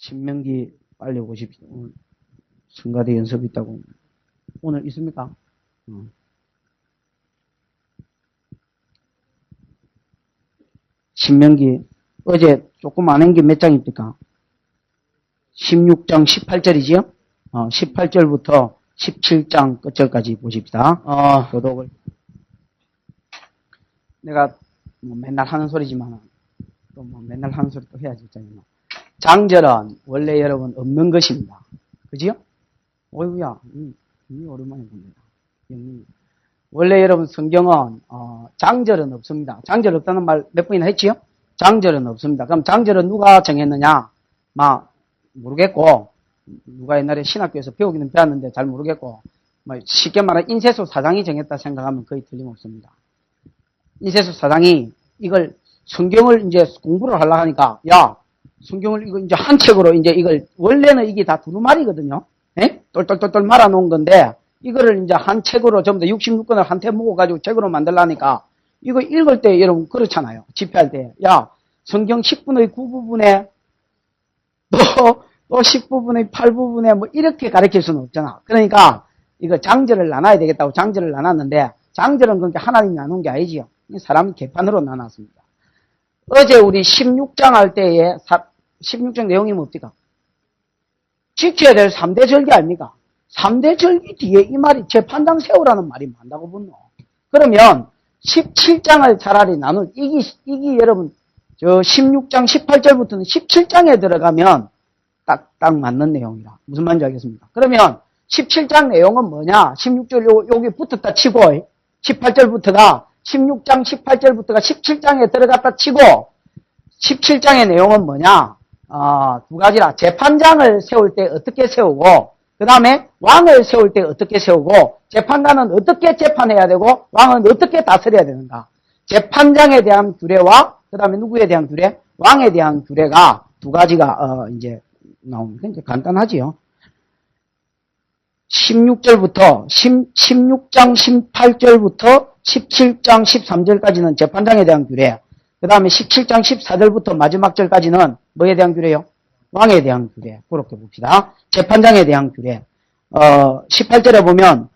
신명기 빨리 오십시오. 오늘 성가대 연습이 있다고. 오늘 있습니까? 신명기 어제 조금 안 한 게 몇 장입니까? 16장 18절이지요? 18절부터 17장 끝절까지 보십시다. 교독을. 내가 뭐 맨날 하는 소리지만 또 뭐 맨날 하는 소리 또 해야지. 장절은 원래 여러분 없는 것입니다. 그지요? 어이구야, 오랜만에 봅니다. 원래 여러분 성경은 장절은 없습니다. 장절 없다는 말 몇 번이나 했지요? 장절은 없습니다. 그럼 장절은 누가 정했느냐? 모르겠고, 누가 옛날에 신학교에서 배우기는 배웠는데 잘 모르겠고, 쉽게 말하면 인쇄소 사장이 정했다 생각하면 거의 틀림없습니다. 인쇄소 사장이 이걸 성경을 이제 공부를 하려고 하니까, 야, 성경을 이거 이제 한 책으로 이제 이걸, 원래는 이게 다 두루마리거든요? 예? 똘똘똘똘 말아놓은 건데, 이거를 이제 한 책으로 전부 다 66권을 한 테 모아가지고 책으로 만들라니까, 이거 읽을 때 여러분 그렇잖아요. 집회할 때. 야, 성경 10분의 9부분에, 또 10부분의 8부분에 뭐 이렇게 가르칠 수는 없잖아. 그러니까, 이거 장절을 나눠야 되겠다고 장절을 나눴는데, 장절은 그렇게 하나님이 나눈 게 아니지요. 사람 개판으로 나눴습니다. 어제 우리 16장 할 때에 16장 내용이 뭡니까? 지켜야 될 3대 절기 아닙니까? 3대 절기 뒤에 이 말이 재판장 세우라는 말이 많다고 붙노. 그러면 17장을 차라리 나눌 이게 여러분 저 16장 18절부터는 17장에 들어가면 딱 맞는 내용이라. 무슨 말인지 알겠습니까? 그러면 17장 내용은 뭐냐? 16절 여기 붙었다 치고 18절부터가 16장 18절부터가 17장에 들어갔다 치고 17장의 내용은 뭐냐? 두 가지라. 재판장을 세울 때 어떻게 세우고 그 다음에 왕을 세울 때 어떻게 세우고 재판관은 어떻게 재판해야 되고 왕은 어떻게 다스려야 되는가. 재판장에 대한 규례와 그 다음에 누구에 대한 규례? 왕에 대한 규례가 두 가지가 이제 나옵니다. 이제 간단하지요. 16절부터 16장 18절부터 17장 13절까지는 재판장에 대한 규례. 그 다음에 17장 14절부터 마지막 절까지는 뭐에 대한 규례요? 왕에 대한 규례. 그렇게 봅시다. 재판장에 대한 규례. 18절에 보면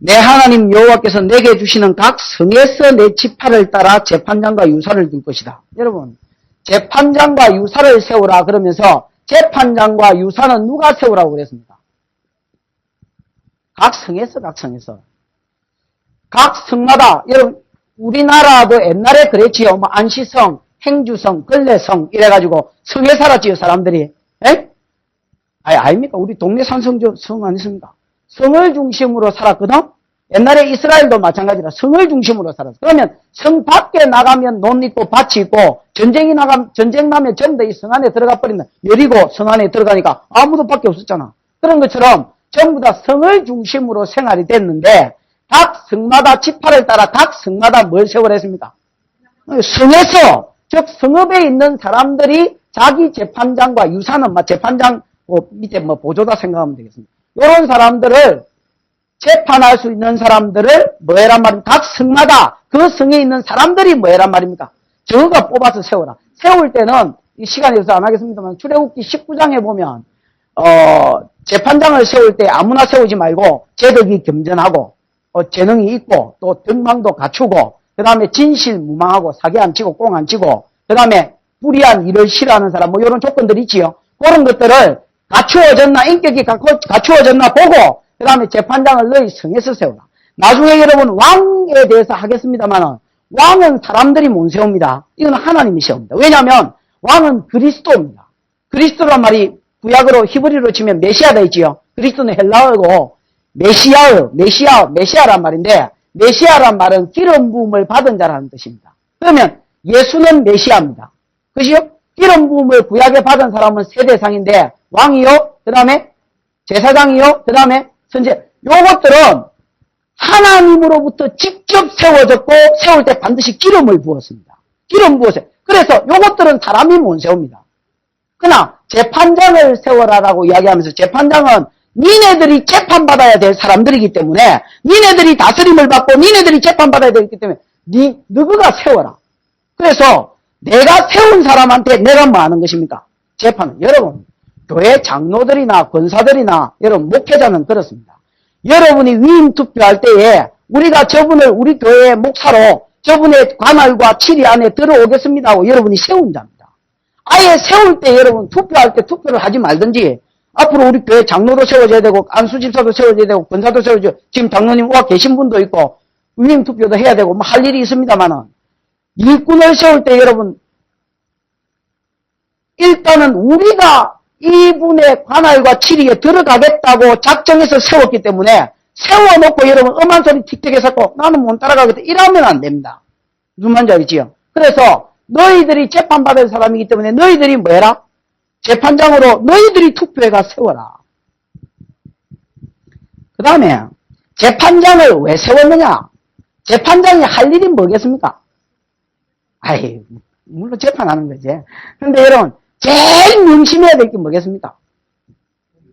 내 하나님 여호와께서 내게 주시는 각 성에서 내 지파를 따라 재판장과 유사를 둘 것이다. 여러분, 재판장과 유사를 세우라 그러면서 재판장과 유사는 누가 세우라고 그랬습니까? 각 성에서. 각 성마다, 여러분, 우리나라도 옛날에 그랬지요. 뭐 안시성, 행주성, 걸레성 이래가지고 성에 살았지요, 사람들이. 에? 아닙니까? 우리 동네 산성조 성 아니십니까? 성을 중심으로 살았거든? 옛날에 이스라엘도 마찬가지라 성을 중심으로 살았어. 그러면 성 밖에 나가면 논 있고 밭이 있고 전쟁 나면 전부 다 이 성 안에 들어가 버린다. 여리고 성 안에 들어가니까 아무도 밖에 없었잖아. 그런 것처럼 전부 다 성을 중심으로 생활이 됐는데 각 성마다 지파를 따라 각 성마다 뭘 세우라 했습니까? 성에서, 즉 성읍에 있는 사람들이 자기 재판장과 유사는 재판장 밑에 보조다 생각하면 되겠습니다. 이런 사람들을 재판할 수 있는 사람들을 뭐해란 말입니까? 각 성마다 그 성에 있는 사람들이 뭐해란 말입니까? 저가 뽑아서 세워라. 세울 때는 이 시간이 없어서 안 하겠습니다만 출애굽기 19장에 보면 재판장을 세울 때 아무나 세우지 말고 재덕이 겸전하고 재능이 있고 또 등망도 갖추고 그 다음에 진실무망하고 사기 안 치고 꽁 안 치고 그 다음에 불의한 일을 싫어하는 사람 뭐 이런 조건들이 있지요. 그런 것들을 갖추어졌나 인격이 갖추어졌나 보고 그 다음에 재판장을 너희 성에서 세우라. 나중에 여러분 왕에 대해서 하겠습니다만 왕은 사람들이 못 세웁니다. 이건 하나님이 세웁니다. 왜냐하면 왕은 그리스도입니다. 그리스도란 말이 구약으로 히브리로 치면 메시아다 있지요. 그리스도는 헬라어고 메시아란 말인데 메시아란 말은 기름 부음을 받은 자라는 뜻입니다. 그러면 예수는 메시아입니다. 그죠? 기름 부음을 구약에 받은 사람은 세대상인데 왕이요, 그 다음에 제사장이요, 그 다음에 선제. 요것들은 하나님으로부터 직접 세워졌고 세울 때 반드시 기름을 부었습니다. 기름 부었어요. 그래서 요것들은 사람이 못 세웁니다. 그러나 재판장을 세워라라고 이야기하면서 재판장은 니네들이 재판받아야 될 사람들이기 때문에 니네들이 다스림을 받고 니네들이 재판받아야 되기 때문에 너가 세워라. 그래서 내가 세운 사람한테 내가 뭐 하는 것입니까? 재판은. 여러분, 교회 장로들이나 권사들이나 여러분 목회자는 그렇습니다. 여러분이 위임 투표할 때에 우리가 저분을 우리 교회의 목사로 저분의 관할과 치리 안에 들어오겠습니다 하고 여러분이 세운 자입니다. 아예 세울 때 여러분 투표할 때 투표를 하지 말든지 앞으로 우리 교회 장로도 세워져야 되고 안수집사도 세워져야 되고 권사도 세워져야 되고 지금 장로님 와 계신 분도 있고 위임 투표도 해야 되고 뭐 할 일이 있습니다만은 일꾼을 세울 때 여러분 일단은 우리가 이분의 관할과 치리에 들어가겠다고 작정해서 세웠기 때문에 세워놓고 여러분 엄한 소리 틱틱해서 나는 못 따라가겠다 이러면 안 됩니다. 무슨 말인지 알겠지요? 그래서 너희들이 재판받을 사람이기 때문에 너희들이 뭐 해라? 재판장으로 너희들이 투표해가 세워라. 그 다음에 재판장을 왜 세웠느냐? 재판장이 할 일이 뭐겠습니까? 아이 물론 재판하는 거지. 그런데 여러분 제일 명심해야 될 게 뭐겠습니까?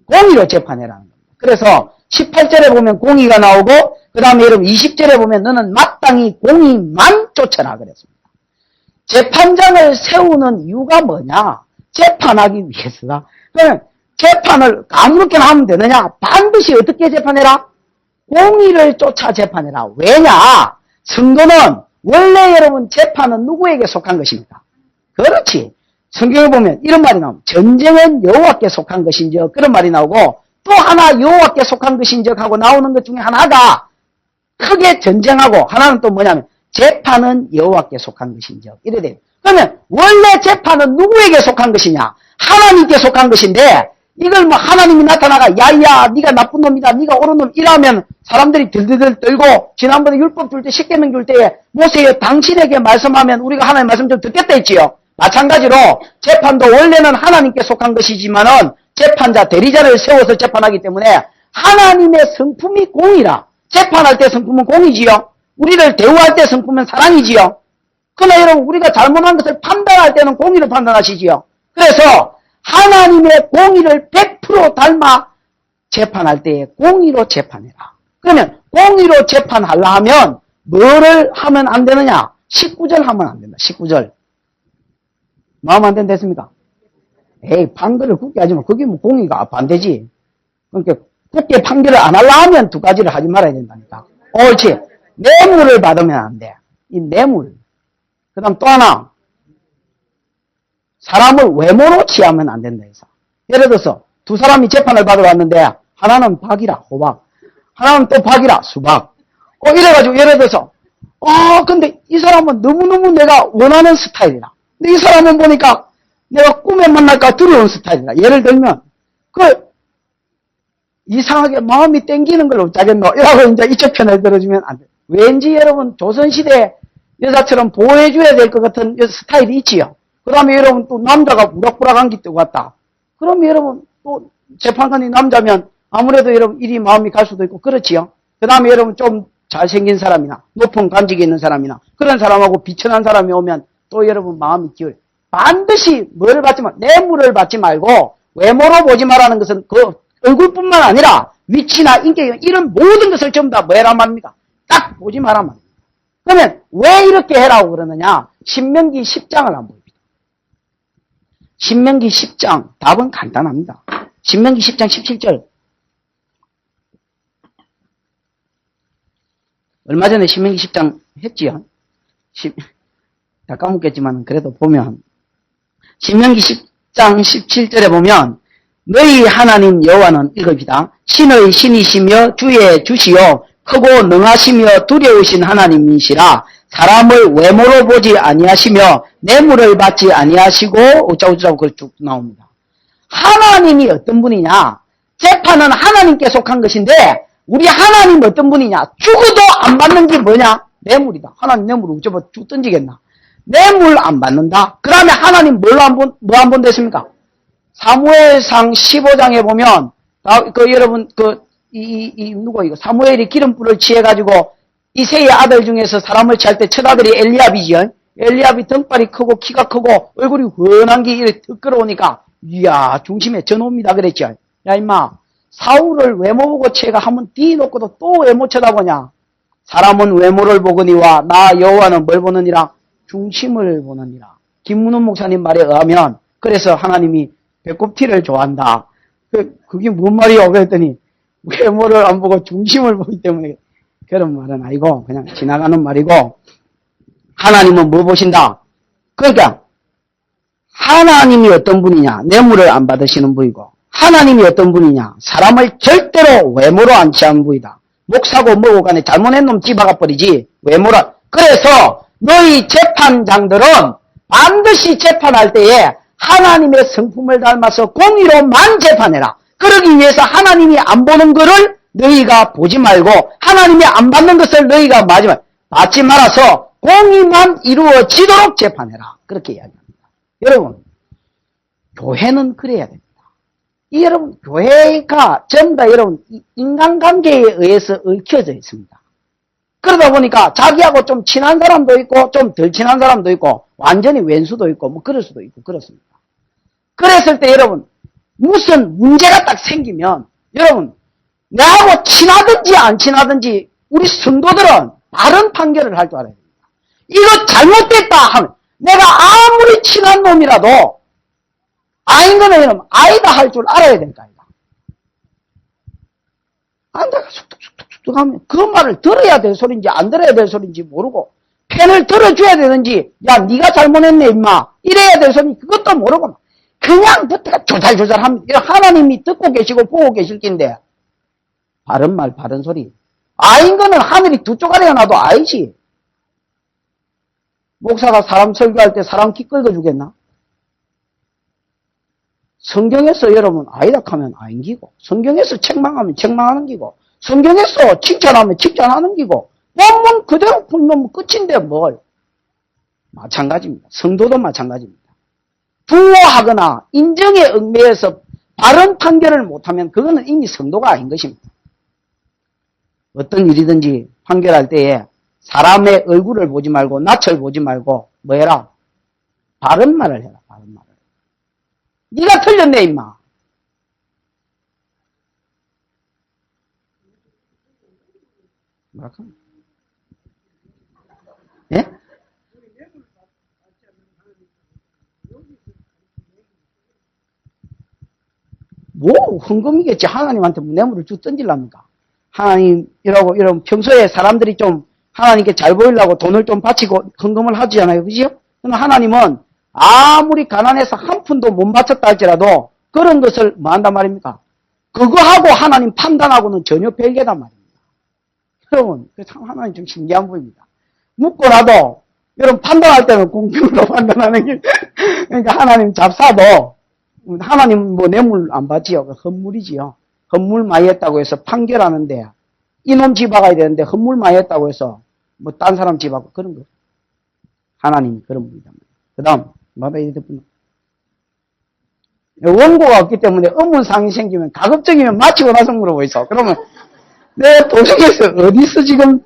공의로 재판해라는 겁니다. 그래서 18절에 보면 공의가 나오고 그 다음에 여러분 20절에 보면 너는 마땅히 공의만 쫓아라 그랬습니다. 재판장을 세우는 이유가 뭐냐? 재판하기 위해서다. 그러면 재판을 아무렇게나 하면 되느냐? 반드시 어떻게 재판해라? 공의를 쫓아 재판해라. 왜냐? 성도는 원래 여러분 재판은 누구에게 속한 것입니까? 그렇지. 성경에 보면 이런 말이 나옵니다. 전쟁은 여호와께 속한 것인즉 그런 말이 나오고 또 하나 여호와께 속한 것인즉 하고 나오는 것 중에 하나가 크게 전쟁하고 하나는 또 뭐냐면 재판은 여호와께 속한 것인즉 이래 돼요. 그러면 원래 재판은 누구에게 속한 것이냐? 하나님께 속한 것인데 이걸 뭐 하나님이 나타나가 야야 네가 나쁜 놈이다 네가 옳은 놈 이러면 사람들이 들들들 떨고 지난번에 율법 줄 때 십계명 줄 때에 모세여 당신에게 말씀하면 우리가 하나님 말씀 좀 듣겠다 했지요. 마찬가지로 재판도 원래는 하나님께 속한 것이지만은 재판자 대리자를 세워서 재판하기 때문에 하나님의 성품이 공이라. 재판할 때 성품은 공이지요. 우리를 대우할 때 성품은 사랑이지요. 그러나 여러분 우리가 잘못한 것을 판단할 때는 공의로 판단하시지요. 그래서 하나님의 공의를 100% 닮아 재판할 때에 공의로 재판해라. 그러면 공의로 재판하려 하면 뭐를 하면 안 되느냐? 19절 하면 안 된다. 19절. 마음 안 된다 했습니까? 에이 판결을 굳게 하지만 그게 뭐 공의가 반대지. 그러니까 굳게 판결을 안 하려 하면 두 가지를 하지 말아야 된다니까. 옳지. 뇌물을 받으면 안 돼. 이 뇌물. 그 다음 또 하나. 사람을 외모로 취하면 안 된다 해서. 예를 들어서 두 사람이 재판을 받으러 왔는데 하나는 박이라 호박. 하나는 또 박이라 수박. 이래가지고 예를 들어서 근데 이 사람은 너무너무 내가 원하는 스타일이라. 근데 이 사람은 보니까 내가 꿈에 만날까 두려운 스타일이라. 예를 들면 이상하게 마음이 땡기는 걸 어쩌겠노? 이라고 이제 이쪽 편을 들어주면 안 돼. 왠지 여러분 조선시대 여자처럼 보호해줘야 될 것 같은 스타일이 있지요. 그 다음에 여러분 또 남자가 우락부락한 게 또 같다. 그럼 여러분 또 재판관이 남자면 아무래도 여러분 이리 마음이 갈 수도 있고 그렇지요. 그 다음에 여러분 좀 잘생긴 사람이나 높은 관직이 있는 사람이나 그런 사람하고 비천한 사람이 오면 또 여러분 마음이 기울여. 반드시 뭘 받지 말, 뇌물을 받지 말고 외모로 보지 말라는 것은 그 얼굴뿐만 아니라 위치나 인격 이런 모든 것을 전부 다 뭐해란 말입니까? 딱 보지 말란 말입니다. 그러면 왜 이렇게 해라고 그러느냐? 신명기 10장을 한번 봅니다. 신명기 10장 답은 간단합니다. 신명기 10장 17절. 얼마 전에 신명기 10장 했지요. 다 까먹겠지만 그래도 보면 신명기 10장 17절에 보면 너희 하나님 여호와는 읽읍시다. 신의 신이시며 주의 주시요 크고 능하시며 두려우신 하나님이시라. 사람을 외모로 보지 아니하시며 뇌물을 받지 아니하시고 어쩌고저쩌고 그렇게 쭉 나옵니다. 하나님이 어떤 분이냐? 재판은 하나님께 속한 것인데 우리 하나님 어떤 분이냐? 죽어도 안 받는 게 뭐냐? 뇌물이다. 하나님 뇌물을 어쩌면 쭉 던지겠나? 뇌물 안 받는다. 그 다음에 하나님 뭐 한 번 됐습니까? 사무엘상 15장에 보면 여러분 누가 이거 사무엘이 기름불을 취해가지고 이새의 아들 중에서 사람을 취할 때 첫 아들이 엘리압이지요. 엘리압이 등발이 크고 키가 크고 얼굴이 훤한 게 이렇게 끌어오니까 이야 중심에 전호입니다 그랬죠. 야 임마 사울을 외모 보고 취해가 한번 뒤놓고도 또 외모 쳐다보냐. 사람은 외모를 보거니와 나 여호와는 뭘 보느니라? 중심을 보느니라. 김문훈 목사님 말에 의하면 그래서 하나님이 배꼽티를 좋아한다. 그게 뭔 말이야? 그랬더니 외모를 안 보고 중심을 보기 때문에 그런 말은 아니고 그냥 지나가는 말이고, 하나님은 뭐 보신다? 그러니까 하나님이 어떤 분이냐? 뇌물을 안 받으시는 분이고, 하나님이 어떤 분이냐? 사람을 절대로 외모로 안 취하는 분이다. 목사고 뭐고 간에 잘못한 놈 집어가 버리지 외모라. 그래서 너희 재판장들은 반드시 재판할 때에 하나님의 성품을 닮아서 공의로만 재판해라. 그러기 위해서 하나님이 안 보는 거를 너희가 보지 말고, 하나님이 안 받는 것을 너희가 받지 말아서 공의만 이루어지도록 재판해라. 그렇게 이야기합니다. 여러분, 교회는 그래야 됩니다. 여러분, 교회가 전부 다 여러분 인간관계에 의해서 얽혀져 있습니다. 그러다 보니까 자기하고 좀 친한 사람도 있고 좀 덜 친한 사람도 있고 완전히 왼수도 있고 뭐 그럴 수도 있고 그렇습니다. 그랬을 때 여러분, 무슨 문제가 딱 생기면 여러분, 나하고 친하든지 안 친하든지 우리 성도들은 바른 판결을 할 줄 알아야 됩니다. 이거 잘못됐다 하면 내가 아무리 친한 놈이라도 아닌 거는 여러분 아니다 할 줄 알아야 되니까. 내가 쑥쑥쑥쑥 하면 그 말을 들어야 될 소리인지 안 들어야 될 소리인지 모르고, 펜을 들어줘야 되는지 야 네가 잘못했네 임마 이래야 될 소리 그것도 모르고 그냥 듣다가 조잘조잘합니다. 하나님이 듣고 계시고 보고 계실 텐데 바른 말 바른 소리, 아닌 거는 하늘이 두 쪼가리가 나도 아니지. 목사가 사람 설교할 때 사람 키 긁어주겠나? 성경에서 여러분 아이다 하면 아인 기고, 성경에서 책망하면 책망하는 기고, 성경에서 칭찬하면 칭찬하는 기고, 본문 그대로 풀면 끝인데 뭘. 마찬가지입니다. 성도도 마찬가지입니다. 부호하거나 인정에 얽매여서 바른 판결을 못하면 그거는 이미 성도가 아닌 것입니다. 어떤 일이든지 판결할 때에 사람의 얼굴을 보지 말고 낯을 보지 말고 뭐 해라? 바른 말을 해라. 바른 말을. 네가 틀렸네 임마. 뭐랄까? 예? 뭐 헌금이겠지. 하나님한테 뇌물을 쭉 던질랍니까? 하나님 이러고 평소에 사람들이 좀 하나님께 잘 보이려고 돈을 좀 바치고 헌금을 하잖아요. 그죠? 그럼 하나님은 아무리 가난해서 한 푼도 못 바쳤다 할지라도 그런 것을 뭐 한단 말입니까? 그거하고 하나님 판단하고는 전혀 별개단 말입니다. 여러분, 참 하나님 좀 신기한 분입니다. 묻고라도 여러분 판단할 때는 공평으로 판단하는 게 그러니까 하나님 잡사도 하나님 뭐 뇌물 안 받지요. 헌물이지요. 헌물 많이 했다고 해서 판결하는데 이놈 집 박아야 되는데 헌물 많이 했다고 해서 뭐 딴 사람 집 박고 그런 거. 하나님이 그런 분이다. 그 다음 뭐다 이럴 분. 원고가 없기 때문에 업무상이 생기면 가급적이면 마치고 나서 물어보 있어. 그러면 내 도중에서 어디서 지금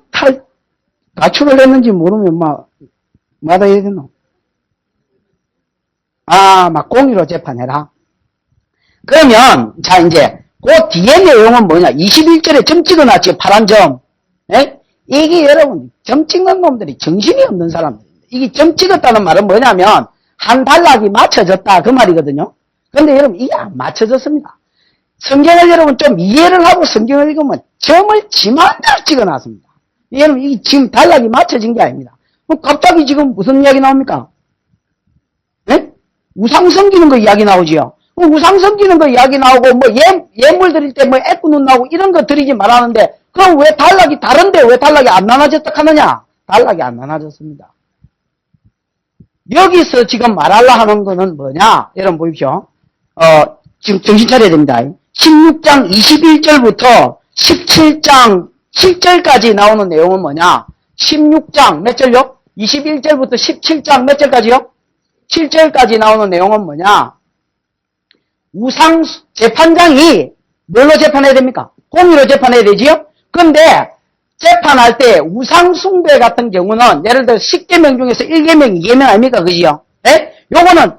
가출을 했는지 모르면 뭐다 해야 되노? 막 공의로 재판해라. 그러면 자 이제 그 뒤에 내용은 뭐냐? 21절에 점 찍어놨지, 파란 점. 에? 이게 여러분 점 찍는 놈들이 정신이 없는 사람들입니다. 이게 점 찍었다는 말은 뭐냐면 한 단락이 맞춰졌다 그 말이거든요. 근데 여러분 이게 안 맞춰졌습니다. 성경을 여러분 좀 이해를 하고 성경을 읽으면 점을 지 마음대로 찍어놨습니다. 여러분 이게 지금 단락이 맞춰진 게 아닙니다. 그럼 갑자기 지금 무슨 이야기 나옵니까? 네? 우상 섬기는 거 이야기 나오지요. 우상 섬기는 거 이야기 나오고 뭐 예물 드릴 때 뭐 애꾸눈 나오고 이런 거 드리지 말라는데 그럼 왜 단락이 다른데 왜 단락이 안 나눠졌다 하느냐? 단락이 안 나눠졌습니다. 여기서 지금 말하려 하는 거는 뭐냐? 여러분 보십시오. 지금 정신 차려야 됩니다. 16장 21절부터 17장 7절까지 나오는 내용은 뭐냐? 16장 몇 절요? 21절부터 17장 몇 절까지요? 7절까지 나오는 내용은 뭐냐? 우상 재판장이 뭘로 재판해야 됩니까? 공의로 재판해야 되지요? 근데 재판할 때 우상 숭배 같은 경우는 예를 들어 10계명 중에서 1계명, 2계명 아닙니까? 그지요? 예? 요거는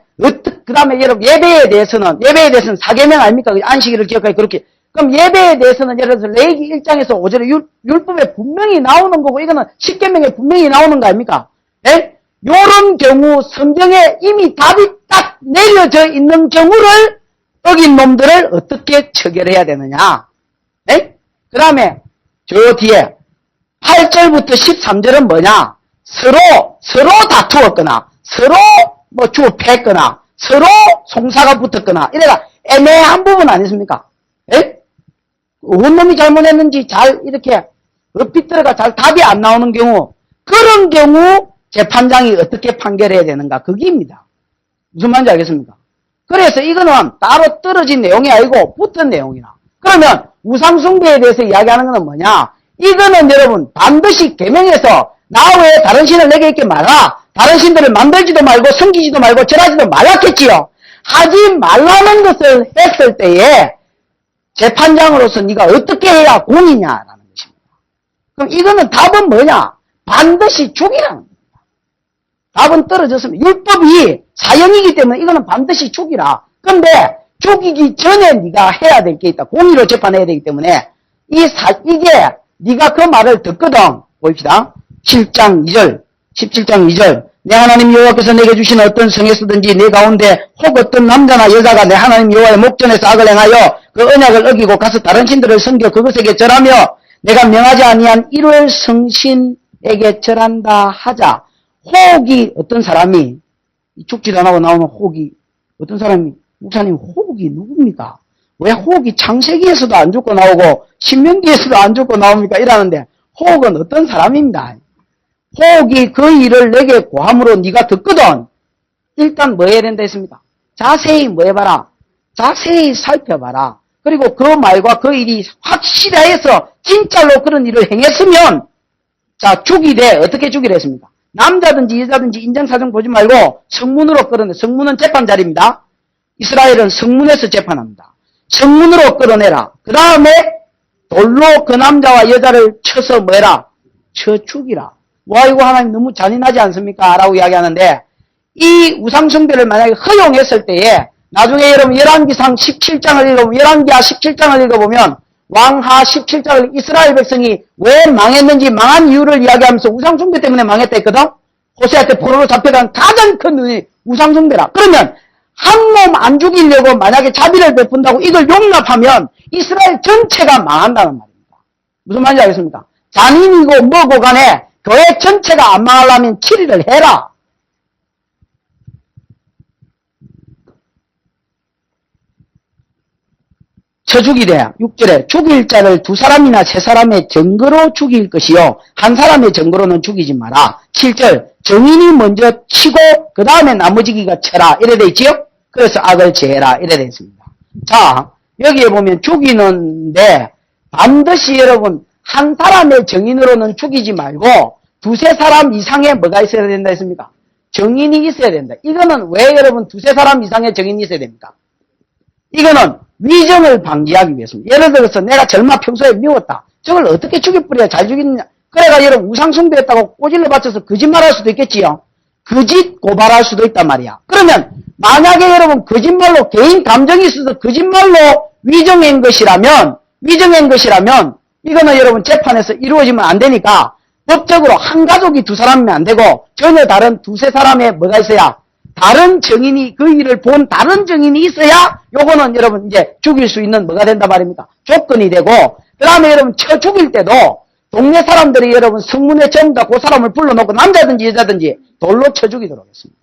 그 다음에 여러분 예배에 대해서는 4계명 아닙니까? 안식일을 기억하기 그렇게. 그럼 예배에 대해서는 예를 들어서 레위기 1장에서 5절에 율법에 분명히 나오는 거고 이거는 10계명에 분명히 나오는 거 아닙니까? 예? 요런 경우 성경에 이미 답이 딱 내려져 있는 경우를 어긴 놈들을 어떻게 처결해야 되느냐. 그 다음에 저 뒤에 8절부터 13절은 뭐냐. 서로 다투었거나 서로 뭐 주업했거나 서로 송사가 붙었거나 이래가 애매한 부분 아니십니까? 어느 놈이 잘못했는지 잘 이렇게 엇비틀어가 잘 답이 안 나오는 경우, 그런 경우 재판장이 어떻게 판결해야 되는가, 그게입니다. 무슨 말인지 알겠습니까? 그래서 이거는 따로 떨어진 내용이 아니고 붙은 내용이나. 그러면 우상숭배에 대해서 이야기하는 것은 뭐냐? 이거는 여러분 반드시 계명에서 나 외에 다른 신을 내게 있게 말라. 다른 신들을 만들지도 말고 숨기지도 말고 절하지도 말았겠지요. 하지 말라는 것을 했을 때에 재판장으로서 네가 어떻게 해야 공이냐라는 것입니다. 그럼 이거는 답은 뭐냐? 반드시 죽이라는 겁니다. 답은 떨어졌습니다. 율법이 사형이기 때문에 이거는 반드시 죽이라. 그런데 죽이기 전에 네가 해야 될 게 있다. 공의로 재판해야 되기 때문에 이게 네가 그 말을 듣거든. 봅시다. 7장 2절, 17장 2절. 내 하나님 여호와께서 내게 주신 어떤 성에서든지 내 가운데 혹 어떤 남자나 여자가 내 하나님 여호와의 목전에서 악을 행하여 그 언약을 어기고 가서 다른 신들을 섬겨 그것에게 절하며 내가 명하지 아니한 일월 성신에게 절한다 하자. 혹이 어떤 사람이 죽지도 안 하고 나오는 혹이 어떤 사람이 목사님 혹이 누굽니까? 왜 혹이 창세기에서도 안 죽고 나오고 신명기에서도 안 죽고 나옵니까? 이러는데 혹은 어떤 사람입니다. 혹이 그 일을 내게 고함으로 네가 듣거든. 일단 뭐 해야 된다 했습니까? 자세히 뭐 해봐라. 자세히 살펴봐라. 그리고 그 말과 그 일이 확실해서 진짜로 그런 일을 행했으면 자 죽이래. 어떻게 죽이래 했습니까? 남자든지 여자든지 인정사정 보지 말고 성문으로 끌어내. 성문은 재판자리입니다. 이스라엘은 성문에서 재판합니다. 성문으로 끌어내라. 그 다음에 돌로 그 남자와 여자를 쳐서 뭐해라? 쳐 죽이라. 와 이거 하나님 너무 잔인하지 않습니까? 라고 이야기하는데 이 우상숭배를 만약에 허용했을 때에 나중에 여러분 열왕기상 17장을 읽어보면 열왕기하 17장을 읽어보면 왕하 17장을 이스라엘 백성이 왜 망했는지 망한 이유를 이야기하면서 우상숭배 때문에 망했다 했거든. 호세한테 포로로 잡혀간 가장 큰 눈이 우상숭배라. 그러면 한 놈 안 죽이려고 만약에 자비를 베푼다고 이걸 용납하면 이스라엘 전체가 망한다는 말입니다. 무슨 말인지 알겠습니까? 잔인이고 뭐고 간에 교회 전체가 안 망하려면 치리를 해라. 쳐 죽이래. 6절에 죽일 자를 두 사람이나 세 사람의 증거로 죽일 것이요 한 사람의 증거로는 죽이지 마라. 7절 정인이 먼저 치고 그 다음에 나머지기가 쳐라. 이래 돼 있지요? 그래서 악을 제해라. 이래 돼 있습니다. 자 여기에 보면 죽이는데 반드시 여러분 한 사람의 정인으로는 죽이지 말고 두세 사람 이상의 뭐가 있어야 된다 했습니까? 정인이 있어야 된다. 이거는 왜 여러분 두세 사람 이상의 정인이 있어야 됩니까? 이거는 위정을 방지하기 위해서입니다. 예를 들어서 내가 젊아 평소에 미웠다. 저걸 어떻게 죽여버려야 잘 죽이느냐. 그래가 여러분 우상숭배했다고 꼬질러 바쳐서 거짓말할 수도 있겠지요. 거짓 고발할 수도 있단 말이야. 그러면 만약에 여러분 거짓말로 개인 감정이 있어서 거짓말로 위정한 것이라면 이거는 여러분 재판에서 이루어지면 안 되니까 법적으로 한 가족이 두 사람이면 안 되고 전혀 다른 두세 사람의 뭐가 있어야 다른 정인이 그 일을 본 다른 정인이 있어야 요거는 여러분 이제 죽일 수 있는 뭐가 된단 말입니까? 조건이 되고 그 다음에 여러분 쳐 죽일 때도 동네 사람들이 여러분 성문에 전부 다 그 사람을 불러놓고 남자든지 여자든지 돌로 쳐 죽이도록 했습니다.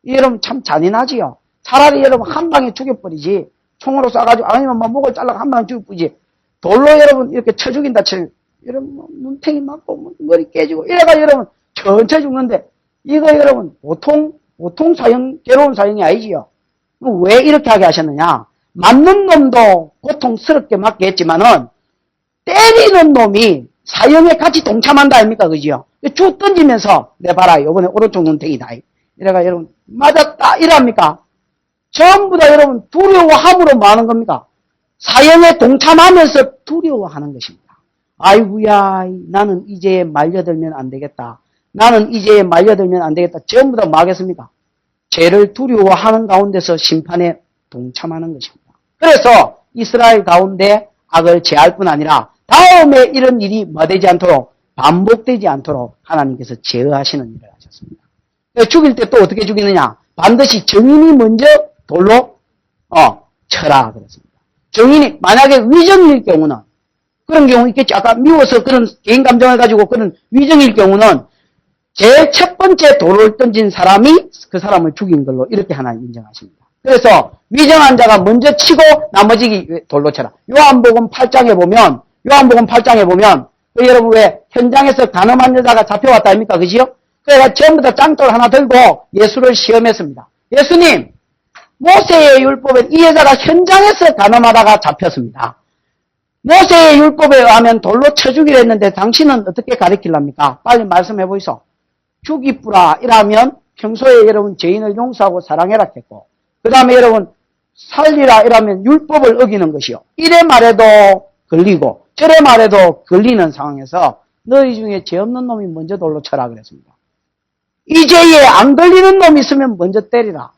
이 여러분 참 잔인하지요. 차라리 여러분 한 방에 죽여버리지 총으로 쏴가지고 아니면 막 목을 잘라서 한 방에 죽여버리지 돌로 여러분 이렇게 쳐 죽인다 쳐 여러분 뭐 눈탱이 맞고 머리 깨지고 이래가 여러분 천천히 죽는데 이거 여러분 보통 사형 괴로운 사형이 아니지요. 왜 이렇게 하게 하셨느냐? 맞는 놈도 고통스럽게 맞게 했지만은 때리는 놈이 사형에 같이 동참한다 아닙니까? 그지요? 쭉 던지면서 내 봐라 이번에 오른쪽 눈탱이다. 이래가 여러분 맞았다 이랍니까? 전부 다 여러분 두려워함으로 뭐 하는 겁니까? 사형에 동참하면서 두려워하는 것입니다. 아이고야 나는 이제 말려들면 안 되겠다. 나는 이제 말려들면 안 되겠다. 전부 다 뭐 하겠습니까? 죄를 두려워하는 가운데서 심판에 동참하는 것입니다. 그래서 이스라엘 가운데 악을 제할 뿐 아니라 다음에 이런 일이 뭐 되지 않도록 반복되지 않도록 하나님께서 제어하시는 일을 하셨습니다. 죽일 때 또 어떻게 죽이느냐? 반드시 정인이 먼저 돌로 쳐라 그랬습니다. 정인이 만약에 위정일 경우는 그런 경우 있겠지. 아까 미워서 그런 개인 감정을 가지고 그런 위정일 경우는 제일 첫 번째 돌을 던진 사람이 그 사람을 죽인 걸로 이렇게 하나님 인정하십니다. 그래서 위정한 자가 먼저 치고 나머지 돌로 쳐라. 요한복음 8장에 보면 그 여러분 왜 현장에서 간음한 여자가 잡혀왔다 아닙니까? 그지요? 그래서 전부 다 짱돌 하나 들고 예수를 시험했습니다. 예수님, 모세의 율법에 이 여자가 현장에서 간음하다가 잡혔습니다. 모세의 율법에 의하면 돌로 쳐 죽이려 했는데 당신은 어떻게 가르치랍니까? 빨리 말씀해 보이소. 죽이뿌라 이라면 평소에 여러분 죄인을 용서하고 사랑해라 했고, 그 다음에 여러분 살리라 이라면 율법을 어기는 것이요. 이래 말해도 걸리고 저래 말해도 걸리는 상황에서 너희 중에 죄 없는 놈이 먼저 돌로 쳐라 그랬습니다. 이 죄에 안 걸리는 놈이 있으면 먼저 때리라.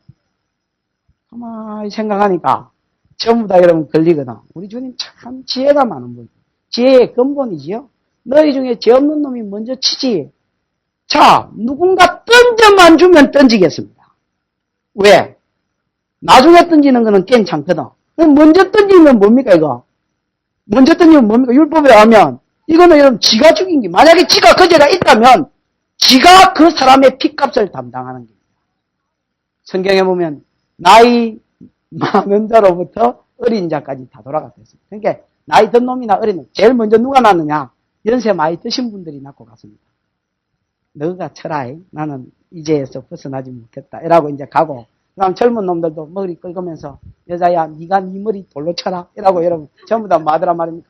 가만히 생각하니까 전부 다 여러분 걸리거든. 우리 주님 참 지혜가 많은 분이에요. 지혜의 근본이지요. 너희 중에 죄 없는 놈이 먼저 치지. 자, 누군가 던져만 주면 던지겠습니다. 왜? 나중에 던지는 거는 괜찮거든. 먼저 던지면 뭡니까 이거? 먼저 던지면 뭡니까? 율법에 의하면 이거는 여러분 지가 죽인 게, 만약에 지가 그 죄가 있다면 지가 그 사람의 핏값을 담당하는 겁니다. 성경에 보면 나이 많은 자로부터 어린 자까지 다 돌아갔습니다. 그러니까 나이 든 놈이나 어린 놈, 제일 먼저 누가 낳느냐? 연세 많이 드신 분들이 낳고 갔습니다. 너가 쳐라. 나는 이제에서 벗어나지 못했다. 이라고 이제 가고, 그다음 젊은 놈들도 머리 긁으면서 여자야, 네가 네 머리 돌로 쳐라. 이라고 여러분 전부 다 마더라 말입니까?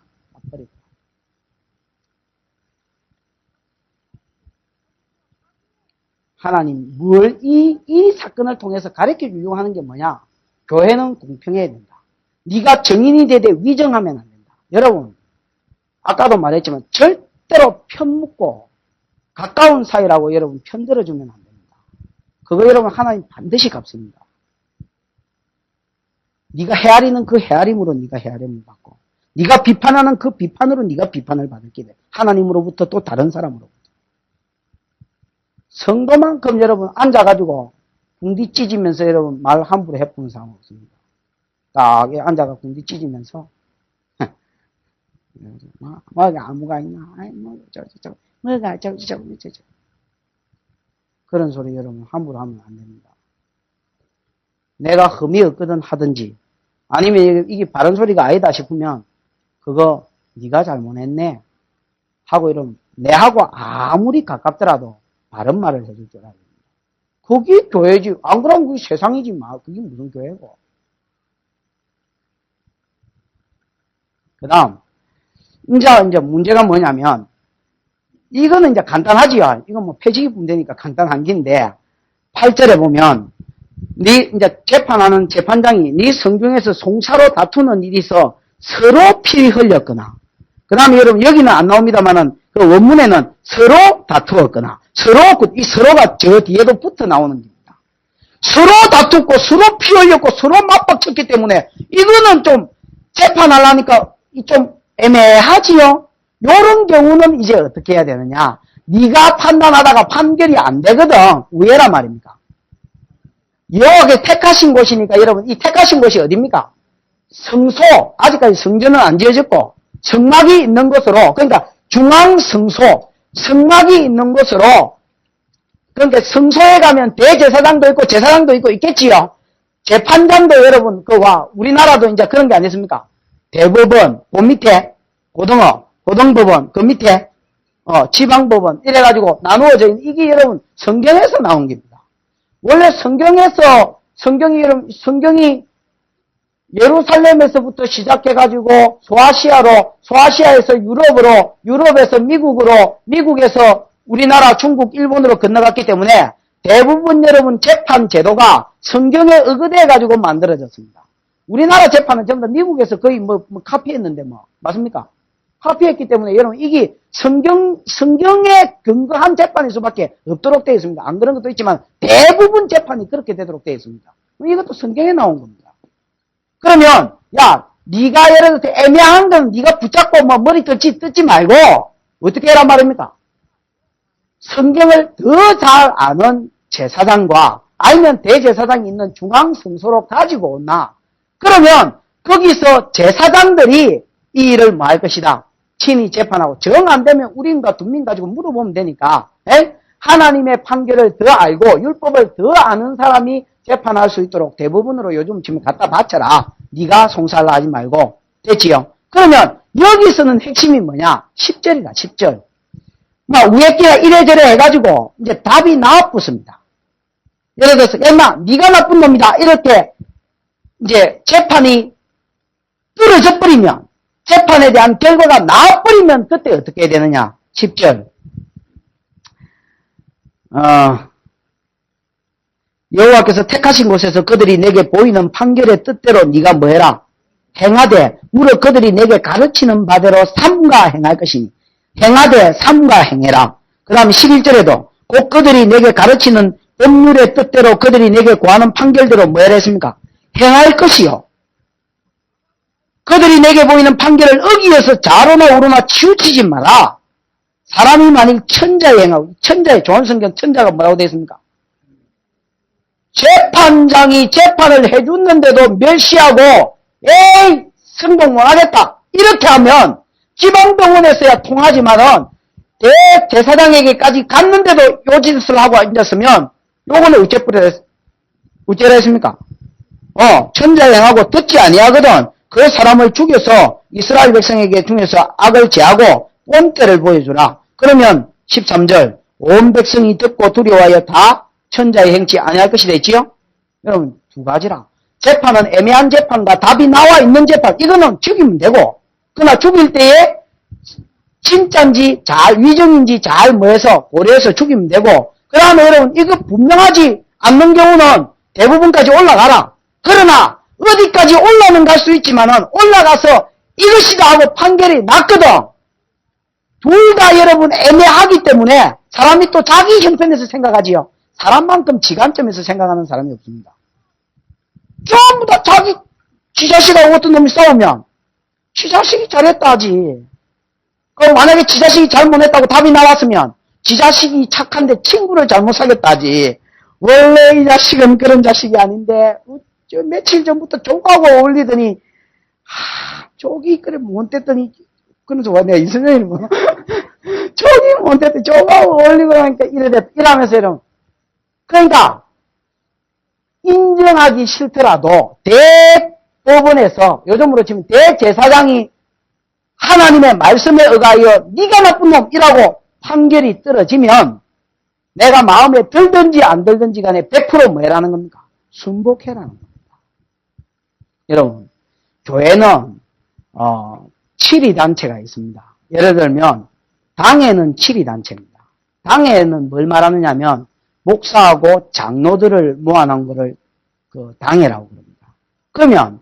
하나님 이 사건을 통해서 가르쳐 주려고 하는 게 뭐냐? 교회는 공평해야 된다. 네가 정인이 되되 위정하면 안 된다. 여러분, 아까도 말했지만 절대로 편묻고 가까운 사이라고 여러분 편들어주면 안 됩니다. 그거 여러분 하나님 반드시 갚습니다. 네가 헤아리는 그 헤아림으로 네가 헤아림을 받고, 네가 비판하는 그 비판으로 네가 비판을 받을 게 돼. 하나님으로부터 또 다른 사람으로부터. 성도만큼 여러분 앉아가지고 궁디 찢으면서 여러분 말 함부로 해보는 사람 없습니다. 딱 앉아가 궁디 찢으면서 뭐가 아무가 있나? 아이 뭐 뭐가 저거 그런 소리 여러분 함부로 하면 안 됩니다. 내가 흠이 없거든 하든지, 아니면 이게 바른 소리가 아니다 싶으면 그거 네가 잘못했네 하고 이러면 내하고 아무리 가깝더라도 바른 말을 해줄 줄 알아야 됩니다. 그게 교회지. 안 그러면 그게 세상이지 마. 그게 무슨 교회고. 그 다음 이제 문제가 뭐냐면, 이거는 이제 간단하지요. 이건 뭐 폐지기품 되니까 간단한 긴데, 8절에 보면 네 이제 재판하는 재판장이 네 성중에서 송사로 다투는 일이 있어 서로 피 흘렸거나, 그 다음에 여러분 여기는 안 나옵니다만은 그 원문에는 서로 다투었거나, 이 서로가 저 뒤에도 붙어 나오는 겁니다. 서로 다투고 서로 피 흘렸고 서로 맞박쳤기 때문에 이거는 좀 재판하려니까 좀 애매하지요. 요런 경우는 이제 어떻게 해야 되느냐? 네가 판단하다가 판결이 안 되거든. 왜란 말입니까? 여호와께 택하신 곳이니까 여러분, 이 택하신 곳이 어디입니까? 성소, 아직까지 성전은 안 지어졌고 성막이 있는 곳으로, 그러니까 중앙성소, 성막이 있는 곳으로, 그러니까 성소에 가면 대제사장도 있고 제사장도 있고 있겠지요. 재판장도 여러분, 우리나라도 이제 그런 게 아니었습니까? 대법원, 그 밑에 고등법원, 그 밑에 지방법원 이래가지고 나누어져 있는, 이게 여러분 성경에서 나온 겁니다. 원래 성경이 예루살렘에서부터 시작해가지고 소아시아에서 유럽으로, 유럽에서 미국으로, 미국에서 우리나라, 중국, 일본으로 건너갔기 때문에 대부분 여러분 재판 제도가 성경에 의거돼가지고 만들어졌습니다. 우리나라 재판은 전부 다 미국에서 거의 카피했는데 맞습니까? 카피했기 때문에 여러분 이게 성경에 근거한 재판일 수밖에 없도록 되어 있습니다. 안 그런 것도 있지만 대부분 재판이 그렇게 되도록 되어 있습니다. 이것도 성경에 나온 겁니다. 그러면 네가 예를 들어 애매한 건 네가 붙잡고 머리 뜯지 말고 어떻게 해란 말입니까? 성경을 더 잘 아는 제사장과 아니면 대제사장이 있는 중앙성소로 가지고 온나. 그러면 거기서 제사장들이 이 일을 뭐 할 것이다. 친히 재판하고 정 안 되면 우린과 둔민 가지고 물어보면 되니까 하나님의 판결을 더 알고 율법을 더 아는 사람이 재판할 수 있도록 대부분으로 요즘 지금 갖다 바쳐라. 네가 송사를 하지 말고. 됐지요? 그러면 여기서는 핵심이 뭐냐? 10절이다. 10절. 막 위에끼가 이래저래 해가지고 이제 답이 나와붙습니다. 예를 들어서 엄마 네가 나쁜 놈이다. 이렇게 이제 재판이 뚫어져 버리면 재판에 대한 결과가 나와버리면 그때 어떻게 해야 되느냐? 10절. 여호와께서 택하신 곳에서 그들이 내게 보이는 판결의 뜻대로 네가 뭐해라? 행하되 무릇 그들이 내게 가르치는 바대로 삼가 행할 것이니 행하되 삼가 행해라. 그 다음에 11절에도 곧 그들이 내게 가르치는 법률의 뜻대로 그들이 내게 구하는 판결대로 뭐해라 했습니까? 행할 것이요. 그들이 내게 보이는 판결을 어기어서 좌로나 우로나 치우치지 마라. 사람이 만일 천자에 행하고 천자에 좋은 성경 천자가 뭐라고 되어 있습니까? 재판장이 재판을 해줬는데도 멸시하고 에이 승동 못하겠다 이렇게 하면 지방병원에서야 통하지만은 대제사장에게까지 갔는데도 요 짓을 하고 앉았으면 요거는 어째라 했습니까? 천자에 행하고 듣지 아니하거든 그 사람을 죽여서 이스라엘 백성에게 중에서 악을 제하고 본때를 보여주라. 그러면 13절 온 백성이 듣고 두려워하여 다 천자에 행치 아니할 것이 되지요? 여러분 두 가지라. 재판은 애매한 재판과 답이 나와 있는 재판 이거는 죽이면 되고 그러나 죽일 때에 진짜인지 위정인지 잘 뭐해서 고려해서 죽이면 되고 그 다음에 여러분 이거 분명하지 않는 경우는 대부분까지 올라가라. 그러나 어디까지 올라는 갈 수 있지만은 올라가서 이것이다 하고 판결이 났거든. 둘 다 여러분 애매하기 때문에 사람이 또 자기 형편에서 생각하지요. 사람만큼 지관점에서 생각하는 사람이 없습니다. 전부 다 지 자식하고 어떤 놈이 싸우면 지 자식이 잘했다 하지. 그럼 만약에 지 자식이 잘못했다고 답이 나왔으면 지 자식이 착한데 친구를 잘못 사귀었다 하지. 원래 이 자식은 그런 자식이 아닌데 며칠 전부터 족하고 어울리더니 족이 그래 못됐더니 그래서 내가 이선생님이 뭐 족이 못됐더니 족하고 어울리고 하니까 이러면서 이러면 그러니까 인정하기 싫더라도 대법원에서 요즘으로 치면 대제사장이 하나님의 말씀에 의하여 네가 나쁜 놈이라고 판결이 떨어지면 내가 마음에 들든지 안 들든지 간에 100% 뭐라는 겁니까? 순복해라는 겁니다. 여러분 교회는 치리단체가 있습니다. 예를 들면 당회는 치리단체입니다. 당회는 뭘 말하느냐 하면 목사하고 장로들을 모아놓은 것을 그 당회라고 그럽니다. 그러면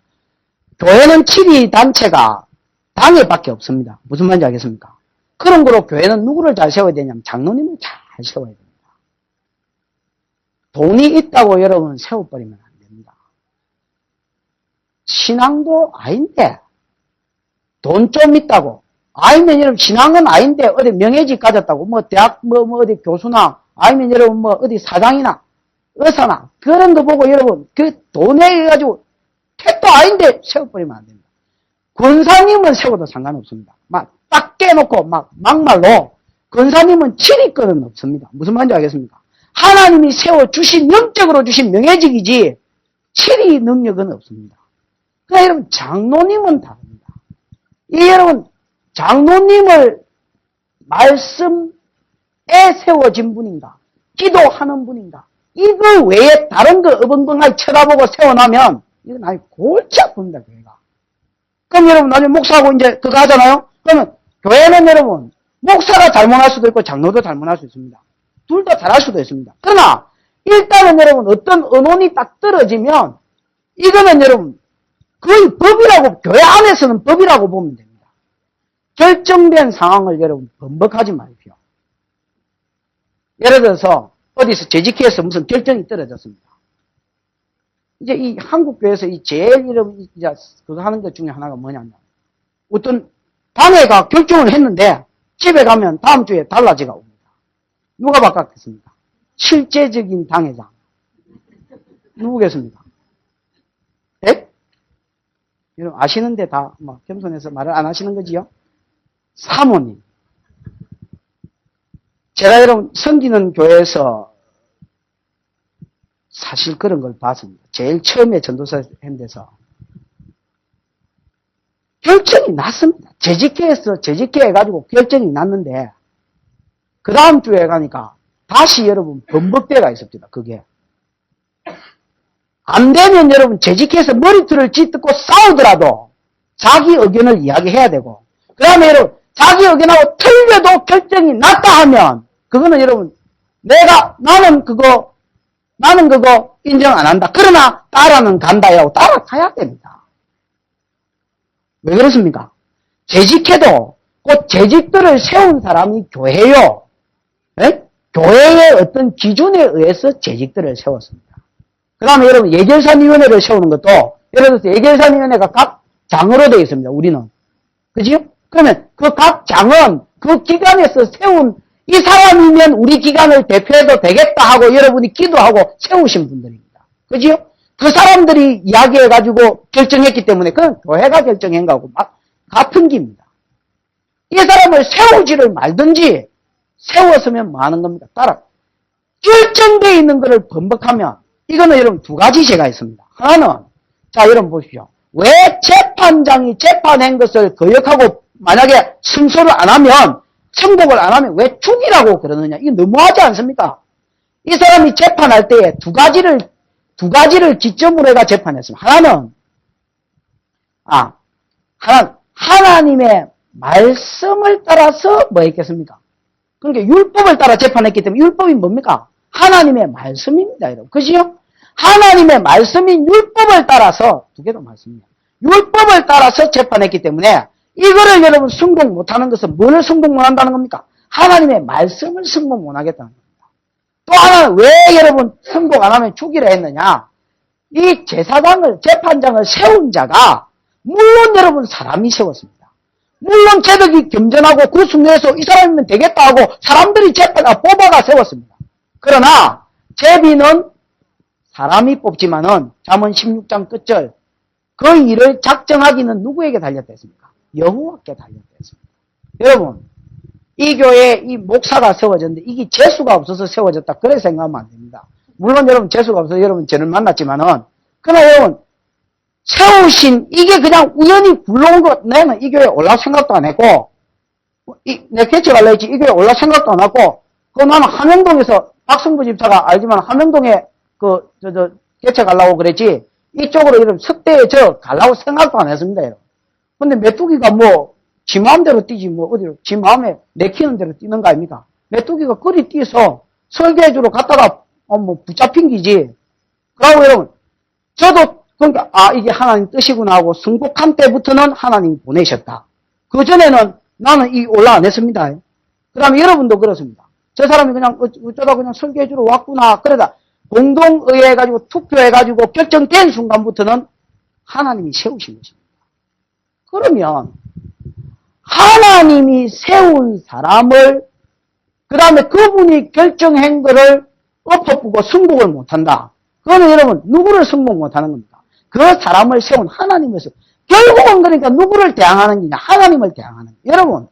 교회는 치리단체가 당회밖에 없습니다. 무슨 말인지 알겠습니까? 그런 거로 교회는 누구를 잘 세워야 되냐면 장로님을 잘 세워야 됩니다. 돈이 있다고 여러분 세워버리면 안 됩니다. 신앙도 아닌데 돈 좀 있다고 아니면 여러분 신앙은 아닌데 어디 명예직 가졌다고 뭐 대학 뭐 어디 교수나 아니면 여러분 뭐 어디 사장이나 의사나 그런 거 보고 여러분 그 돈에 해가지고 택도 아닌데 세워버리면 안 됩니다. 권사님은 세워도 상관없습니다. 막 딱 깨놓고 막 막말로 권사님은 치리권은 없습니다. 무슨 말인지 알겠습니까? 하나님이 세워주신 영적으로 주신 명예직이지 치리 능력은 없습니다. 그러니까 여러분 장로님은 다릅니다. 이 여러분 장로님을 말씀에 세워진 분인가 기도하는 분인가 이거 외에 다른 거 어벙벙하게 쳐다보고 세워나면 이건 아주 골치 아픕니다. 교회가. 그럼 여러분 나중에 목사하고 이제 그거 하잖아요. 그러면 교회는 여러분 목사가 잘못할 수도 있고 장로도 잘못할 수 있습니다. 둘 다 잘할 수도 있습니다. 그러나 일단은 여러분 어떤 언론이 딱 떨어지면 이거는 여러분 거의 법이라고 교회 안에서는 법이라고 보면 됩니다. 결정된 상황을 여러분 번복하지 마십시오. 예를 들어서 어디서 재직회에서 무슨 결정이 떨어졌습니다. 이제 이 한국교회에서 이 제일 이런 그거 하는 것 중에 하나가 뭐냐면 어떤 당회가 결정을 했는데 집에 가면 다음 주에 달라지가 옵니다. 누가 바꿨겠습니까? 실제적인 당회장. 누구겠습니까? 예? 여러분 아시는데 다 뭐 겸손해서 말을 안 하시는 거지요? 사모님. 제가 여러분 섬기는 교회에서 사실 그런 걸 봤습니다. 제일 처음에 전도사 한 데서 결정이 났습니다. 재직회 해가지고 결정이 났는데 그 다음 주에 가니까 다시 여러분 번복대가 있습니다. 그게 안 되면 여러분 재직해서 머리털을 찢고 싸우더라도 자기 의견을 이야기해야 되고, 그 다음에 여러분 자기 의견하고 틀려도 결정이 났다 하면 그거는 여러분 나는 그거 인정 안 한다. 그러나 따라는 간다 하고 따라가야 됩니다. 왜 그렇습니까? 재직해도 꼭 재직들을 세운 사람이 교회요. 네? 교회의 어떤 기준에 의해서 재직들을 세웠습니다. 그 다음에 여러분 예결산위원회를 세우는 것도 예를 들어서 예결산위원회가 각 장으로 되어 있습니다. 우리는. 그지요? 그러면 그 각 장은 그 기관에서 세운 이 사람이면 우리 기관을 대표해도 되겠다 하고 여러분이 기도하고 세우신 분들입니다. 그지요? 그 사람들이 이야기해가지고 결정했기 때문에 그건 교회가 결정한 거하고 같은 기입니다. 이 사람을 세우지를 말든지 세웠으면 뭐 하는 겁니까? 따라 결정되어 있는 것을 번복하면 이거는 여러분 두 가지 제가 있습니다. 하나는 자 여러분 보십시오. 왜 재판장이 재판한 것을 거역하고 만약에 승소를 안 하면 승복을 안 하면 왜 죽이라고 그러느냐. 이거 너무하지 않습니까? 이 사람이 재판할 때에 두 가지를 기점으로 해가 재판했습니다. 하나는 하나님의 말씀을 따라서 뭐 했겠습니까? 그러니까 율법을 따라 재판했기 때문에 율법이 뭡니까? 하나님의 말씀입니다, 여러분. 그지요? 하나님의 말씀인 율법을 따라서, 두 개도 말씀이에요. 율법을 따라서 재판했기 때문에 이거를 여러분 승복 못하는 것은 뭘 승복 못한다는 겁니까? 하나님의 말씀을 승복 못하겠다는 겁니다. 또 하나는 왜 여러분 승복 안 하면 죽이라 했느냐? 이 재판장을 세운 자가 물론 여러분 사람이 세웠습니다. 물론 제덕이 겸전하고 그 순간에서 이 사람이면 되겠다 하고 사람들이 뽑아가 세웠습니다. 그러나 제비는 사람이 뽑지만은 잠언 16장 끝절 그 일을 작정하기는 누구에게 달렸다 했습니까? 여호와께 달렸다 했습니다. 여러분 이 교회에 이 목사가 세워졌는데 이게 재수가 없어서 세워졌다 그렇게 생각하면 안 됩니다. 물론 여러분 재수가 없어서 여러분 저를 만났지만은 그러나 여러분 세우신 이게 그냥 우연히 굴러온 것 내는 이 교회에 올라올 생각도 안 했고 내 개척할라 했지 이 교회에 올라올 생각도 안 했고 나는 함영동에서 박승부 집사가 알지만 함영동에 개척하려고 그랬지 이쪽으로 이런 석대에 가려고 생각도 안 했습니다. 여러분. 근데 메뚜기가 지 마음대로 뛰지 어디로 지 마음에 내키는 대로 뛰는 거 아닙니까? 메뚜기가 그리 뛰어서 설계주로 갔다가 붙잡힌 기지. 그러고 여러분 저도 그러니까 이게 하나님 뜻이구나 하고 승복한 때부터는 하나님이 보내셨다. 그 전에는 나는 올라 안 했습니다. 그 다음에 여러분도 그렇습니다. 저 사람이 그냥 어쩌다 그냥 설계주로 왔구나. 그러다 공동의회해가지고 투표해가지고 결정된 순간부터는 하나님이 세우신 것입니다. 그러면 하나님이 세운 사람을 그 다음에 그분이 결정한 거를 엎어보고 승복을 못한다. 그거는 여러분 누구를 승복 못하는 겁니까? 그 사람을 세운 하나님에서 결국은 그러니까 누구를 대항하는 거냐? 하나님을 대항하는 거냐? 여러분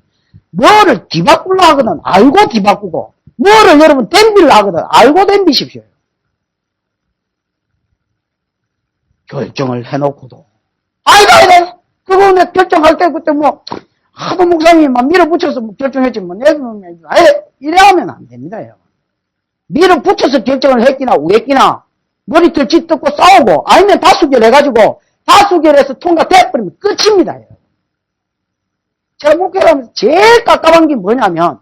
뭐를 뒤바꾸려 하거든 알고 뒤바꾸고 뭐를 여러분 댐비려 하거든 알고 댐비십시오. 결정을 해놓고도 아이고 그거 내 결정할 때 그때 하도 목사님이 막 밀어붙여서 결정했지 이래 하면 안 됩니다. 여러분. 밀어붙여서 결정을 했기나 우했기나 머리털 찢고 싸우고 아니면 다수결 해가지고 다수결해서 통과돼버리면 끝입니다. 여러분. 제가 목회하면서 제일 깝깝한 게 뭐냐면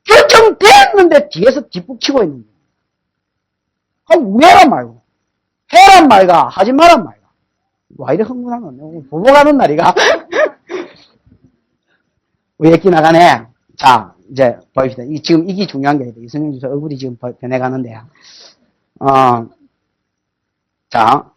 결정됐는데 뒤에서 뒷북치고 있는 거예요. 우해란 말고 해란 말가 하지 마란 말가 와 이래 흥분한 거네. 보고 가는 날이가 우해끼 나가네. 자 이제 보입시다. 지금 이게 중요한 게 이승용 주사 얼굴이 지금 변해가는데요. 자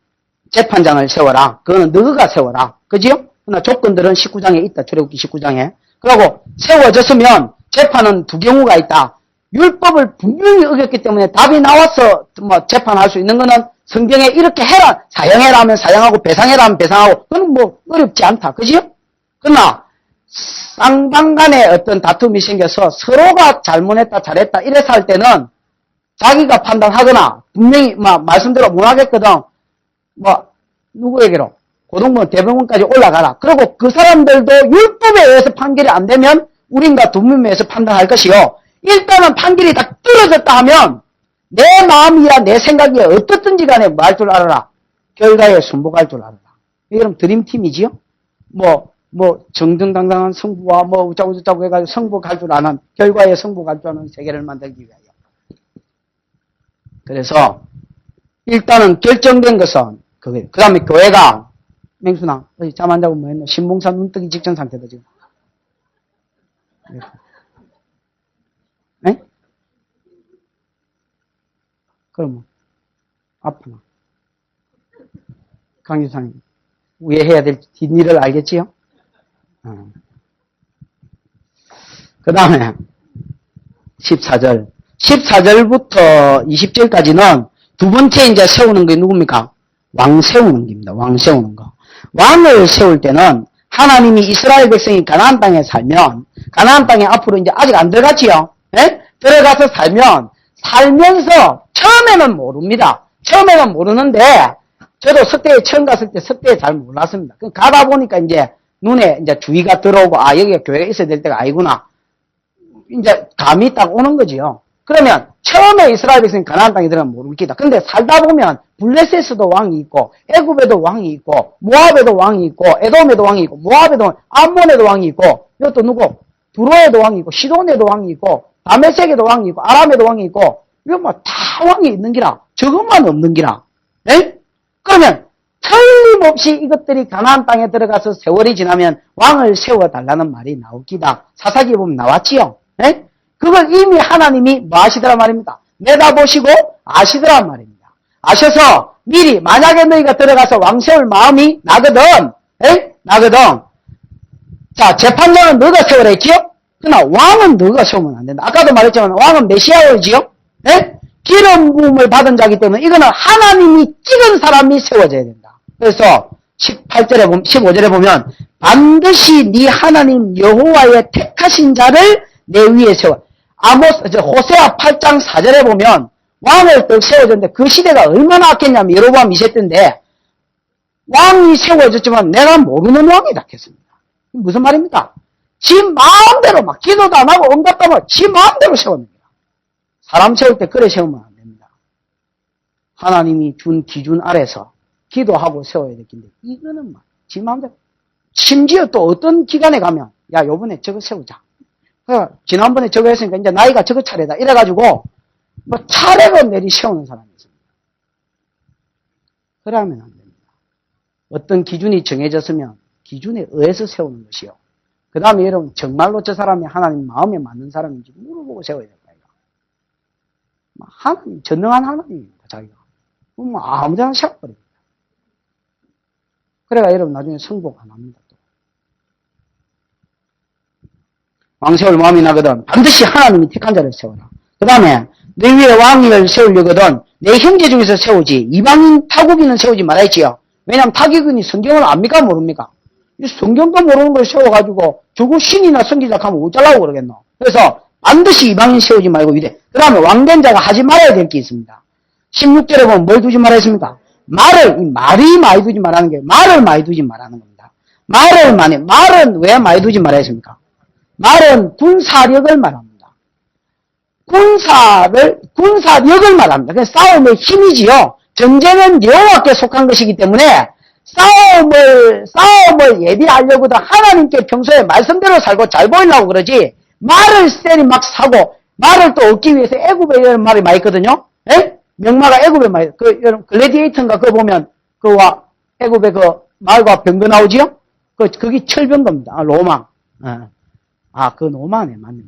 재판장을 세워라. 그거는 너가 세워라. 그지요? 그러나 조건들은 19장에 있다. 출애굽기 19장에. 그리고 세워졌으면 재판은 두 경우가 있다. 율법을 분명히 어겼기 때문에 답이 나와서 뭐 재판할 수 있는 거는 성경에 이렇게 해라, 사형해라 하면 사형하고 배상해라 하면 배상하고, 그건 뭐 어렵지 않다. 그지요? 그러나 쌍방 간에 어떤 다툼이 생겨서 서로가 잘못했다 잘했다 이래서 할 때는 자기가 판단하거나 분명히 말씀대로 못 하겠거든. 누구에게로? 고등법원 대법원까지 올라가라. 그리고 그 사람들도 율법에 의해서 판결이 안 되면 우린가 두문에서 판단할 것이요. 일단은 판결이 다 뚫어졌다 하면 내 마음이야 내 생각이야 어떻든지 간에 뭐 할 줄 알아라. 결과에 순복할 줄 알아라. 이건 드림팀이지요. 정정당당한 성부와 우짜고 해가지고 성복할 줄 아는, 결과에 성복할 줄 아는 세계를 만들기 위하여. 그래서 일단은 결정된 것은 그게. 그 다음에 교회가, 맹순아 어디 잠 안 자고 뭐 했노? 신봉사 눈 뜨기 직전 상태다 지금. 네? 그럼 아프나? 강유사님 왜 해야 될 뒷일을 알겠지요? 그 다음에 14절 14절부터 20절까지는 두 번째 이제 세우는 게 누굽니까? 왕 세우는 겁니다. 왕 세우는 거. 왕을 세울 때는 하나님이 이스라엘 백성이 가나안 땅에 살면, 가나안 땅에 앞으로 이제 아직 안 들어갔지요? 예? 들어가서 살면서 처음에는 모릅니다. 처음에는 모르는데 저도 석대에 처음 갔을 때 석대에 잘 몰랐습니다. 가다 보니까 이제 눈에 이제 주의가 들어오고, 여기가 교회가 있어야 될 때가 아니구나. 이제 감이 딱 오는 거지요. 그러면 처음에 이스라엘 백성이 가나안 땅에 들어가면 모르겠다. 근데 살다 보면 블레셋에도 왕이 있고, 애굽에도 왕이 있고, 모압에도 왕이 있고, 에돔에도 왕이 있고, 모압에도, 암몬에도 왕이 있고, 이것도 누구? 두로에도 왕이 있고, 시돈에도 왕이 있고, 다메섹에도 왕이 있고, 아람에도 왕이 있고, 이거 다 왕이 있는 기라. 저것만 없는 기라. 네? 그러면 틀림없이 이것들이 가나안 땅에 들어가서 세월이 지나면 왕을 세워달라는 말이 나오기다. 사사기에 보면 나왔지요. 네? 그걸 이미 하나님이 뭐 하시더란 말입니다. 내다보시고 아시더란 말입니다. 아셔서 미리 만약에 너희가 들어가서 왕 세울 마음이 나거든. 에? 나거든. 자, 재판장은 너가 세우라 했지요? 그러나 왕은 너가 세우면 안 된다. 아까도 말했지만 왕은 메시아이지요? 에? 기름 부음을 받은 자이기 때문에 이거는 하나님이 찍은 사람이 세워져야 된다. 그래서 15절에 보면 반드시 네 하나님 여호와의 택하신 자를 내 위에 세워. 호세아 8장 4절에 보면 왕을 떡 세워졌는데 그 시대가 얼마나 악했냐면 여로보암 2세 때인데 왕이 세워졌지만 내가 모르는 왕이다 했습니다. 무슨 말입니까? 지 마음대로 막 기도도 안 하고 온갖 다 지 마음대로 세웁니다. 사람 세울 때 그래 세우면 안 됩니다. 하나님이 준 기준 아래서 기도하고 세워야 될 텐데 이거는 막 지 마음대로. 심지어 또 어떤 기간에 가면 야 요번에 저거 세우자. 지난번에 저거 했으니까 이제 나이가 저거 차례다. 이래가지고 차례로 내리 세우는 사람이 있습니다. 그러면 안 됩니다. 어떤 기준이 정해졌으면 기준에 의해서 세우는 것이요. 그 다음에 여러분 정말로 저 사람이 하나님 마음에 맞는 사람인지 물어보고 세워야 됩니다. 하나님, 전능한 하나님입니다. 자기가. 아무데나 세워버립니다. 그래가 여러분 나중에 성복 안 합니다. 왕 세울 마음이 나거든 반드시 하나님이 택한 자를 세워라. 그 다음에 내 위에 왕을 세우려거든 내 형제 중에서 세우지 이방인 타국인은 세우지 말아야지요. 왜냐하면 타국인이 성경을 압니까 모릅니까? 이 성경도 모르는 걸 세워가지고 저거 신이나 선지자 하면 어쩌려고 그러겠노. 그래서 반드시 이방인 세우지 말고 그 다음에 왕된 자가 하지 말아야 될 게 있습니다. 16절에 보면 뭘 두지 말아야 했습니까? 말이 많이 두지 말라는 게 말을 많이 두지 말라는 겁니다. 말은 왜 많이 두지 말아야 했습니까? 말은 군사력을 말합니다. 군사력을 말합니다. 그래서 싸움의 힘이지요. 전쟁은 여호와께 속한 것이기 때문에 싸움을 예비하려고도 하나님께 평소에 말씀대로 살고 잘 보이려고 그러지, 말을 세리 막 사고, 말을 또 얻기 위해서 애굽에 이런 말이 많이 있거든요? 예? 명마가 애굽에 많이, 여러분, 글래디에이터인가 그거 보면, 애굽에 말과 병거 나오지요? 그게 철병거입니다. 로마. 그 로마네, 맞네.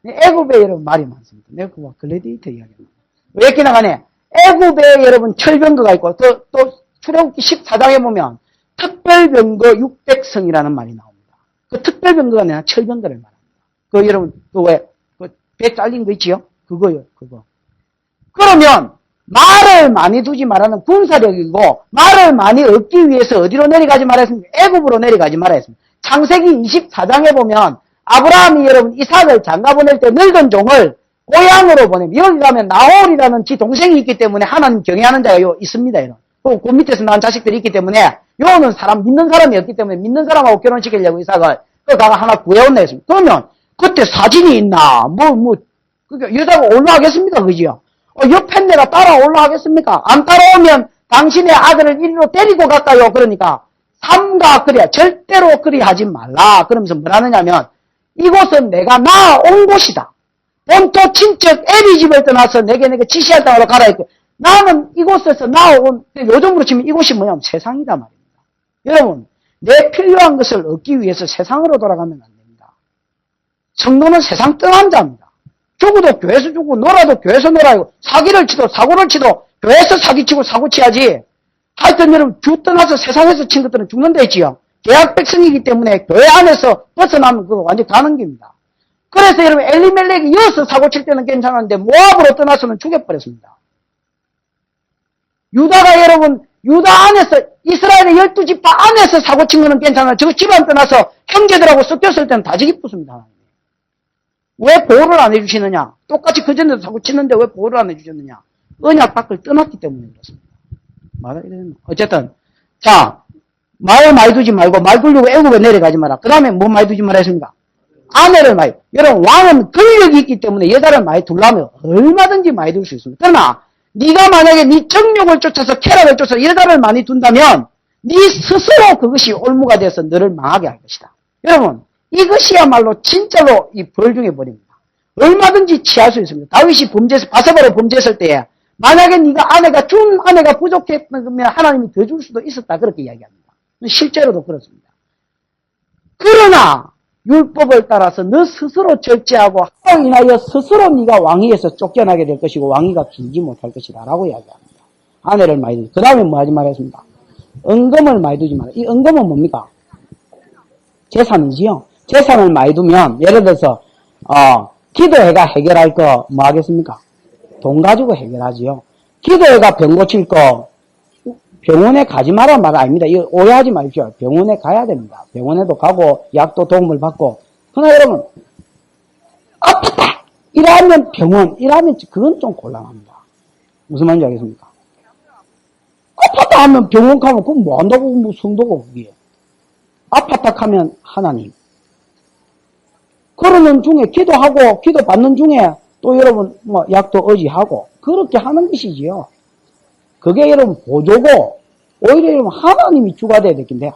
애굽에 여러분 말이 많습니다. 내가 그거 글래디에이터 이야기합니다. 왜 이렇게 나가네? 애굽에 여러분 철병거가 있고, 또 출애굽기 14장에 보면 특별병거 600성이라는 말이 나옵니다. 그 특별병거가 아니라 철병거를 말합니다. 여러분, 배 잘린 거 있지요? 그거요, 그거. 그러면 말을 많이 두지 말라는 군사력이고 말을 많이 얻기 위해서 어디로 내려가지 말라 했습니까? 애굽으로 내려가지 말라 했습니다. 창세기 24장에 보면 아브라함이 여러분 이삭을 장가 보낼 때 늙은 종을 고향으로 보내면 여기 가면 나홀이라는 지 동생이 있기 때문에 하나님 경외하는 자가 요 있습니다. 이런. 그 밑에서 낳은 자식들이 있기 때문에 요는 사람 믿는 사람이 없기 때문에 믿는 사람하고 결혼시키려고 이삭을 그가 하나 구해온다 했습니다. 그러면 그때 사진이 있나 그러니까 여자가 올라가겠습니까? 그지요? 옆에 내가 따라 올라가겠습니까? 안 따라오면 당신의 아들을 이리로 데리고 갈까요? 그러니까 삼가 그래 절대로 그리 하지 말라. 그러면서 뭐라느냐면 이곳은 내가 나온 곳이다. 본토 친척 애비 집을 떠나서 내게 지시할 땅으로 가라 했고 나는 이곳에서 나온 요즘으로 치면 이곳이 뭐냐면 세상이다 말입니다. 여러분 내 필요한 것을 얻기 위해서 세상으로 돌아가면 안 됩니다. 성도는 세상 떠난 자입니다. 죽어도 교회에서 죽고 놀아도 교회에서 놀아요. 사기를 치도 사고를 치도 교회에서 사기치고 사고치야지. 하여튼 여러분 주 떠나서 세상에서 친 것들은 죽는다 했지요. 계약 백성이기 때문에 교회 안에서 벗어나면 그거 완전 가는 겁니다. 그래서 여러분 엘리멜렉이 이어서 사고칠 때는 괜찮았는데 모압으로 떠나서는 죽여버렸습니다. 유다가 여러분 유다 안에서 이스라엘의 12지파 안에서 사고친 거는 괜찮아요. 저 집안 떠나서 형제들하고 섞였을 때는 다 죽이쁘습니다. 왜 보호를 안 해주시느냐? 똑같이 그전에도 사고 치는데 왜 보호를 안 해주셨느냐? 언약 밖을 떠났기 때문에 그렇습니다. 어쨌든, 자, 말 많이 두지 말고, 말 두려고 애굽에 내려가지 마라. 그 다음에 뭐 많이 두지 말라 했습니까? 아내를 많이. 여러분, 왕은 권력이 있기 때문에 여자를 많이 두려면 얼마든지 많이 둘 수 있습니다. 그러나, 네가 만약에 네 정욕을 쫓아서 쾌락을 쫓아서 여자를 많이 둔다면, 네 스스로 그것이 올무가 돼서 너를 망하게 할 것이다. 여러분, 이것이야말로 진짜로 이 벌 중에 벌입니다. 얼마든지 취할 수 있습니다. 다윗이 바세바로 범죄했을 때에 만약에 네가 준 아내가 부족했으면 하나님이 더 줄 수도 있었다 그렇게 이야기합니다. 실제로도 그렇습니다. 그러나 율법을 따라서 너 스스로 절제하고 하로 인하여 스스로 네가 왕위에서 쫓겨나게 될 것이고 왕위가 길지 못할 것이다 라고 이야기합니다. 아내를 많이 두지. 그 다음에 뭐 하지 말았습니까? 은금을 많이 두지 마라. 이 은금은 뭡니까? 재산이지요. 재산을 많이 두면 예를 들어서 기도회가 해결할 거 뭐 하겠습니까? 돈 가지고 해결하지요. 기도회가 병 고칠 거 병원에 가지 마라 말 아닙니다. 이거 오해하지 마십시오. 병원에 가야 됩니다. 병원에도 가고 약도 도움을 받고. 그러나 여러분 아프다 이러면 병원 이러면 그건 좀 곤란합니다. 무슨 말인지 알겠습니까? 아팠다 하면 병원 가면 그건 뭐 한다고 뭐 성도고 그게. 아팠다 하면 하나님. 그러는 중에 기도하고 기도 받는 중에 또 여러분 뭐 약도 의지하고 그렇게 하는 것이지요. 그게 여러분 보조고 오히려 여러분 하나님이 주가 돼야 되겠네요.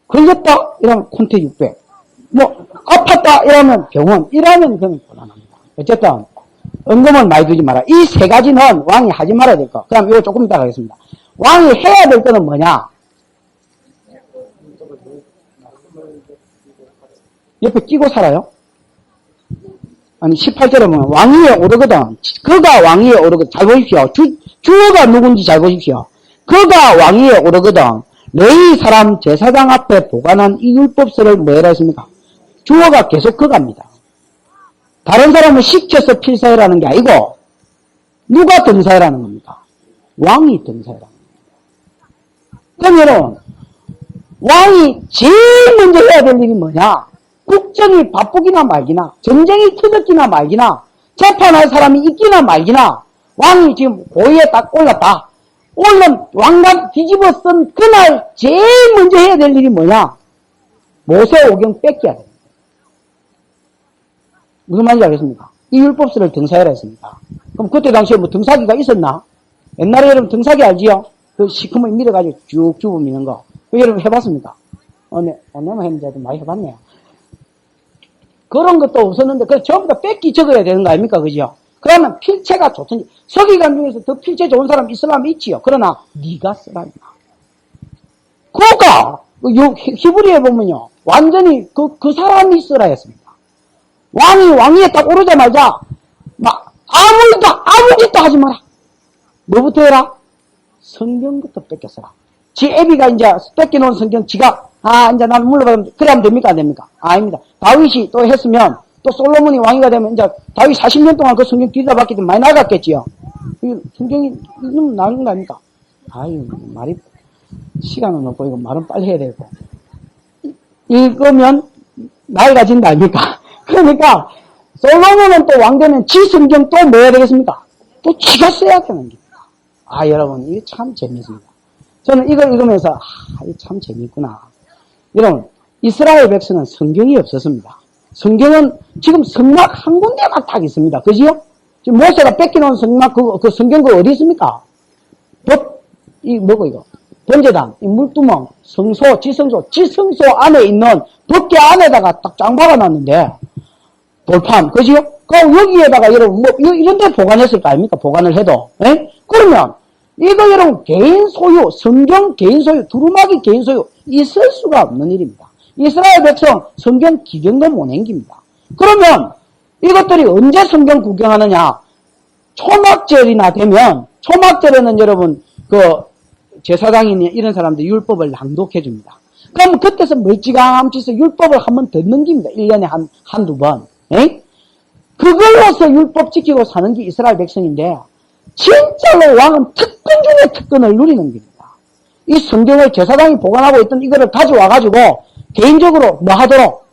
걸렸다 이러면 콘테 600. 뭐 아팠다 이러면 병원 이러면 그건 곤란합니다. 어쨌든 은금을 많이 두지 마라. 이 세 가지는 왕이 하지 말아야 될 거. 그럼 이거 조금 이따 하겠습니다. 왕이 해야 될 거는 뭐냐? 옆에 끼고 살아요? 아니 18절에 보면 왕위에 오르거든. 그가 왕위에 오르거든. 잘 보십시오. 주어가 누군지 잘 보십시오. 그가 왕위에 오르거든. 레위 사람 제사장 앞에 보관한 이 율법서를 뭐라 했습니까? 주어가 계속 그갑니다. 다른 사람은 시켜서 필사해라는 게 아니고 누가 등사해라는 겁니까? 왕이 등사해라는 겁니다. 그럼 여러분 왕이 제일 먼저 해야 될 일이 뭐냐? 국정이 바쁘기나 말기나 전쟁이 터졌기나 말기나 재판할 사람이 있기나 말기나 왕이 지금 고위에 딱 올랐다. 올른 왕관 뒤집어 쓴 그날 제일 먼저 해야 될 일이 뭐냐? 모세오경 뺏겨야 됩니다. 무슨 말인지 알겠습니까? 이 율법서를 등사해라 했습니다. 그럼 그때 당시에 뭐 등사기가 있었나? 옛날에 여러분 등사기 알지요? 그 시커멓게 밀어가지고 쭉 주부 미는 거. 그 여러분 해봤습니까? 내가 했는데도 많이 해봤네요. 그런 것도 없었는데, 그 전부 다 뺏기 적어야 되는 거 아닙니까? 그죠? 그러면 필체가 좋든지, 서기관 중에서 더 필체 좋은 사람 있으려면 있지요. 그러나, 네가 쓰라, 임마. 그가, 히브리에 보면요, 완전히 그 사람이 쓰라 했습니다. 왕위에 딱 오르자마자, 아무 짓도 하지 마라. 뭐부터 해라? 성경부터 뺏겼어라. 지 애비가 이제 뺏겨놓은 성경 지가 이제 난 물러가면 그래 하면 됩니까? 안 됩니까? 아닙니다. 다윗이 또 했으면 그 솔로몬이 왕이가 되면 이제 다윗 40년 동안 그 성경 뒤다봤기 때문에 많이 나갔겠지요. 성경이 이놈 나는 거 아닙니까? 아유, 말이, 시간은 없고, 이거 말은 빨리 해야 되고. 읽으면 나이가 진다 아닙니까? 그러니까, 솔로몬은 또 왕 되면 지 성경 또 뭐 해야 되겠습니까? 또 지가 써야 되는 겁니다. 아, 여러분, 이게 참 재밌습니다. 저는 이걸 읽으면서, 이게 참 재밌구나. 여러분, 이스라엘 백성은 성경이 없었습니다. 성경은 지금 성막 한 군데만 딱 있습니다. 그지요? 지금 모세가 뺏겨놓은 성막, 그 성경 어디 있습니까? 뭐고 이거? 번제단, 이 물두멍, 성소, 지성소 안에 있는 덮개 안에다가 딱 짱 박아놨는데, 돌판, 그지요? 여기에다가 여러분, 이런 데 보관했을 거 아닙니까? 보관을 해도. 에? 그러면, 이거 여러분, 개인 소유, 성경 개인 소유, 두루마기 개인 소유, 있을 수가 없는 일입니다. 이스라엘 백성 성경 기경도 못 남깁니다. 그러면 이것들이 언제 성경 구경하느냐? 초막절이나 되면, 초막절에는 여러분, 제사장이나 이런 사람들 율법을 낭독해 줍니다. 그럼 그때서 멀찌감치서 율법을 한번 더 넘깁니다. 1년에 한두 번. 에? 그걸로서 율법 지키고 사는 게 이스라엘 백성인데, 진짜로 왕은 특권 중에 특권을 누리는 겁니다. 이 성경을 제사장이 보관하고 있던 이거를 가져와가지고, 개인적으로 뭐 하도록?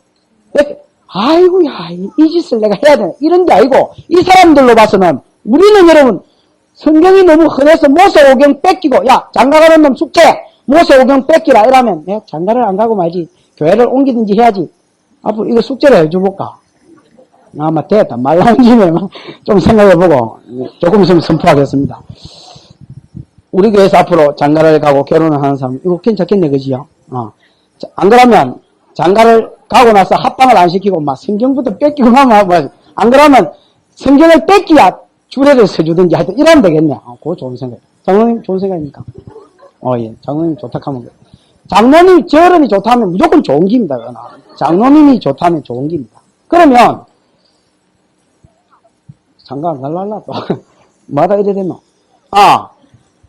아이고, 야, 이 짓을 내가 해야 되나? 이런 게 아니고, 이 사람들로 봐서는, 우리는 여러분, 성경이 너무 흔해서 모세오경 뺏기고, 야, 장가가는 놈 숙제! 모세오경 뺏기라! 이러면, 내가 장가를 안 가고 말지. 교회를 옮기든지 해야지. 앞으로 이거 숙제를 해줘볼까? 아마 됐다. 말 나온 김에 좀 생각해보고, 조금 있으면 선포하겠습니다. 우리 교회에서 앞으로 장가를 가고 결혼을 하는 사람, 이거 괜찮겠네, 그지요? 안 그러면, 장가를 가고 나서 합방을 안 시키고, 막 성경부터 뺏기고 나면, 안 그러면, 성경을 뺏기야 주례를 써주든지 하여튼 이러면 되겠네. 그거 좋은 생각. 장로님 좋은 생각입니까? 예. 장로님 좋다 하면. 장로님, 저런이 좋다면 무조건 좋은 길입니다. 장로님이 좋다면 좋은 길입니다. 그러면, 장가 안 갈랄라, 또. 뭐하다 이래 되노?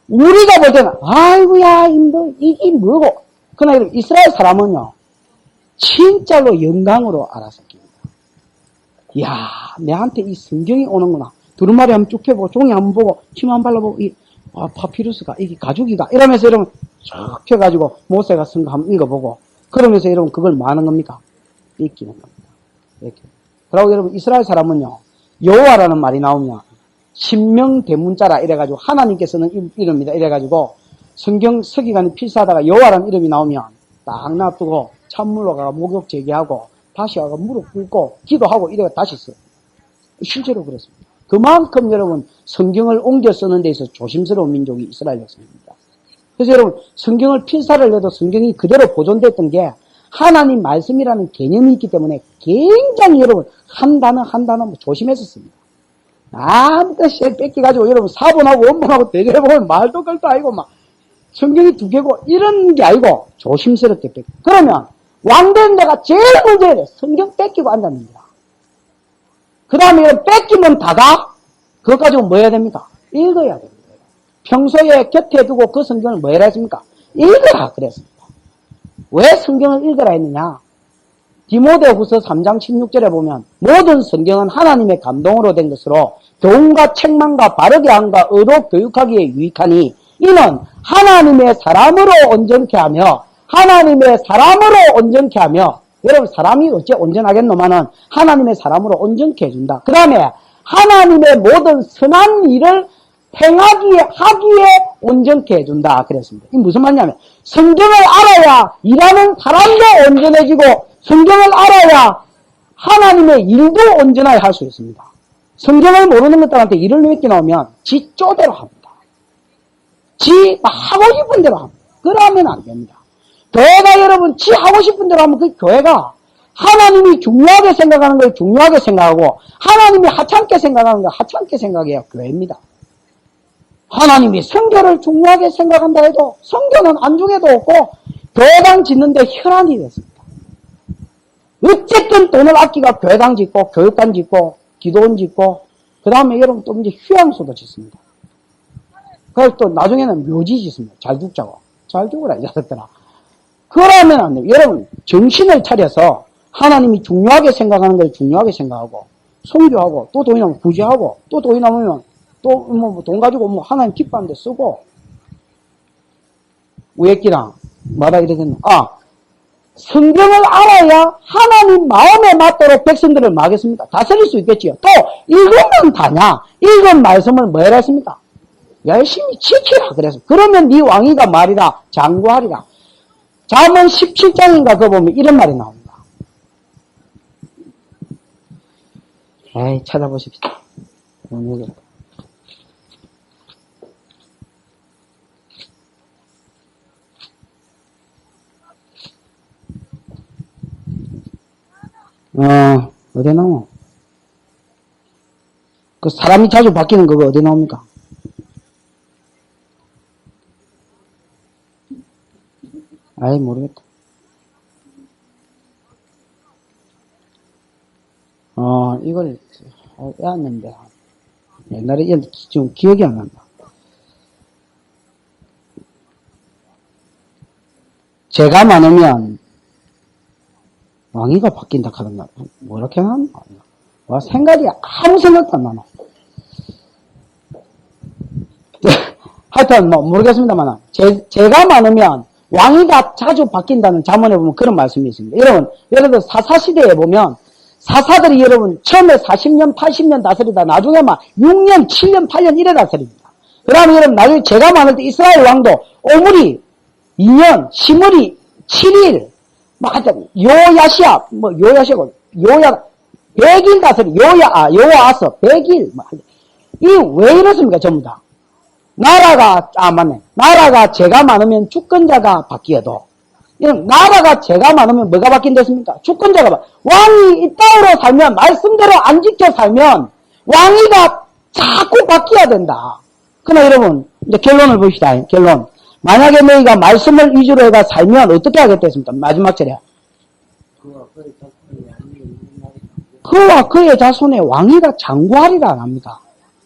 우리가 볼 때는, 아이고야, 이게 뭐고. 그러나 이스라엘 사람은요, 진짜로 영광으로 알아듣습니다. 이야, 내한테 이 성경이 오는구나. 두루마리 한번 쭉 펴보고, 종이 한번 보고, 침 한번 발라보고, 파피루스가, 이게 가죽이가. 이러면서 여러분, 쭉 펴가지고, 모세가 쓴 거 한번 읽어보고, 그러면서 여러분, 그걸 뭐 하는 겁니까? 읽기는 겁니다. 이렇게. 그리고 여러분, 이스라엘 사람은요, 여호와라는 말이 나오면, 신명대문자라 이래가지고, 하나님께서는 이릅니다. 이래가지고, 성경 서기관이 필사하다가 여호와라는 이름이 나오면, 딱 놔두고, 찬물로 가서 목욕 제기하고, 다시 가서 무릎 꿇고, 기도하고, 이래가 다시 써요. 실제로 그렇습니다. 그만큼 여러분 성경을 옮겨 쓰는 데서 조심스러운 민족이 이스라엘 백성입니다. 그래서 여러분 성경을 필사를 해도 성경이 그대로 보존됐던 게 하나님 말씀이라는 개념이 있기 때문에 굉장히 여러분 한 단어 조심했었습니다. 아무튼 뺏겨가지고 여러분 사본하고 원본하고 대결해보면 말도 걸도 아니고 막 성경이 두 개고 이런 게 아니고 조심스럽게 뺏겨. 그러면 왕된 데가 제일 문제예요. 성경 뺏기고 앉았는 거야. 그 다음에 뺏기면 다가? 그것 가지고 뭐 해야 됩니까? 읽어야 됩니다. 평소에 곁에 두고 그 성경을 뭐 해라 했습니까? 읽어라 그랬습니다. 왜 성경을 읽어라 했느냐? 디모데후서 3장 16절에 보면 모든 성경은 하나님의 감동으로 된 것으로 교훈과 책망과 바르게 함과 의로 교육하기에 유익하니 이는 하나님의 사람으로 온전케 하며 여러분 사람이 어째 온전하겠노마는 하나님의 사람으로 온전케 해준다. 그 다음에 하나님의 모든 선한 일을 하기에 온전케 해준다 그랬습니다. 이게 무슨 말이냐면 성경을 알아야 일하는 사람도 온전해지고 성경을 알아야 하나님의 일도 온전하게 할 수 있습니다. 성경을 모르는 것들한테 일을 맡겨놓으면 지 쪼대로 합니다. 지 하고 싶은 대로 합니다. 그러면 안 됩니다. 교회가 여러분 지 하고 싶은 대로 하면 그 교회가 하나님이 중요하게 생각하는 걸 중요하게 생각하고 하나님이 하찮게 생각하는 걸 하찮게 생각해야 교회입니다. 하나님이 성교를 중요하게 생각한다 해도 성교는 안중에도 없고 교회당 짓는데 혈안이 됐습니다. 어쨌든 돈을 아끼가 교회당 짓고 교육관 짓고 기도원 짓고 그 다음에 여러분 또 이제 휴양소도 짓습니다. 그래서 또 나중에는 묘지 짓습니다. 잘 죽자고. 잘 죽으라 이 자식들아. 그러면 안 돼요. 여러분 정신을 차려서 하나님이 중요하게 생각하는 걸 중요하게 생각하고, 선교하고, 또 돈이 나면 구제하고, 또 돈이 남으면 또 뭐 돈 가지고 뭐 하나님 기뻐하는 데 쓰고, 우애끼랑 마다 이러겠노. 성경을 알아야 하나님 마음에 맞도록 백성들을 뭐 하겠습니까? 다스릴 수 있겠지요. 또 읽으면 다냐? 읽은 말씀을 뭐 해라 했습니까? 열심히 지키라 그래서. 그러면 네 왕위가 말이라 장구하리라. 잠언 17장인가 그거 보면 이런 말이 나옵니다. 에이, 찾아보십시다. 어디 나와? 그 사람이 자주 바뀌는 그거 어디 나옵니까? 아이, 모르겠다. 이걸 빼왔는데. 옛날에 지금 기억이 안 난다. 제가 많으면 왕위가 바뀐다 하던가. 뭐렇게 하나? 와, 생각이 아무 생각도 안 나나. 하여튼, 모르겠습니다만, 제가 많으면 왕위가 자주 바뀐다는 잠언에 보면 그런 말씀이 있습니다. 여러분, 예를 들어 사사시대에 보면, 사사들이 여러분, 처음에 40년, 80년 다스리다, 나중에 막 6년, 7년, 8년 이래 다스립니다. 그 다음에 여러분, 나중에 제가 많을 때 이스라엘 왕도 오므리 2년, 시므리 7일, 뭐 하여튼, 요야시아, 요야시아고, 100일 다스리, 요아서, 100일, 이 왜 이렇습니까, 전부 다? 나라가, 맞네. 나라가 제가 많으면 주권자가 바뀌어도, 이런 나라가 제가 많으면 뭐가 바뀐댔습니까? 주권자가 왕이 이 땅으로 살면, 말씀대로 안 지켜 살면, 왕위가 자꾸 바뀌어야 된다. 그러나 여러분, 이제 결론을 봅시다. 결론. 만약에 너희가 말씀을 위주로 해가 살면 어떻게 하겠댔습니까? 마지막 절에. 그와 그의 자손의 왕위가 장구하리라 안 합니까?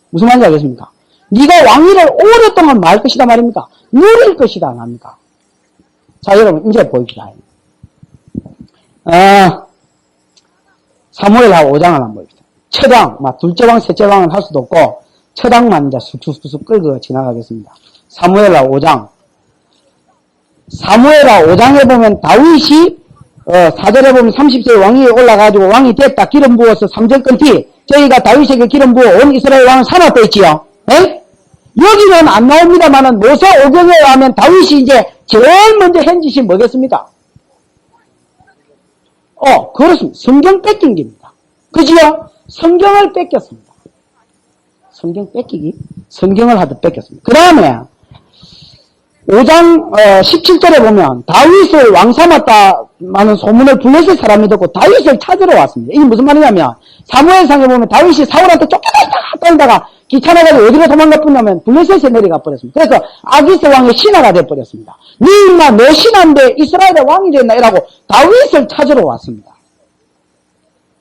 무슨 말인지 알겠습니까? 네가 왕위를 오랫동안 말 것이다 말입니까? 누릴 것이다 안 합니까? 자, 여러분 이제 보입시다. 사무엘하 5장을 한번 보입시다. 첫왕, 둘째 왕, 셋째 왕은 할 수도 없고 첫왕만 이제 쑥쑥쑥 끌고 지나가겠습니다. 사무엘하 5장. 사무엘하 5장에 보면 다윗이 4절에 보면 30세의 왕위에 올라가지고 왕이 됐다. 기름 부어서 3절 끊기. 저희가 다윗에게 기름 부어 온 이스라엘 왕을 삼았다 했지요. 에? 여기는 안 나옵니다만은 모세 오경에 하면 다윗이 이제 제일 먼저 한 짓이 뭐겠습니까? 그렇습니다. 성경 뺏긴 겁니다. 그지요? 성경을 뺏겼습니다. 성경 뺏기기? 성경을 하듯 뺏겼습니다. 그 다음에 5장 17절에 보면 다윗을 왕 삼았다라는 소문을 블레셋 사람이 듣고 다윗을 찾으러 왔습니다. 이게 무슨 말이냐면 사무엘상에 보면 다윗이 사울한테 쫓겨다가 귀찮아가지고 어디로 도망가 버렸냐면 블레셋에 내려가 버렸습니다. 그래서 아기스 왕의 신하가 돼버렸습니다. 네 인마 내 신하인데 이스라엘의 왕이 됐나 이라고 다윗을 찾으러 왔습니다.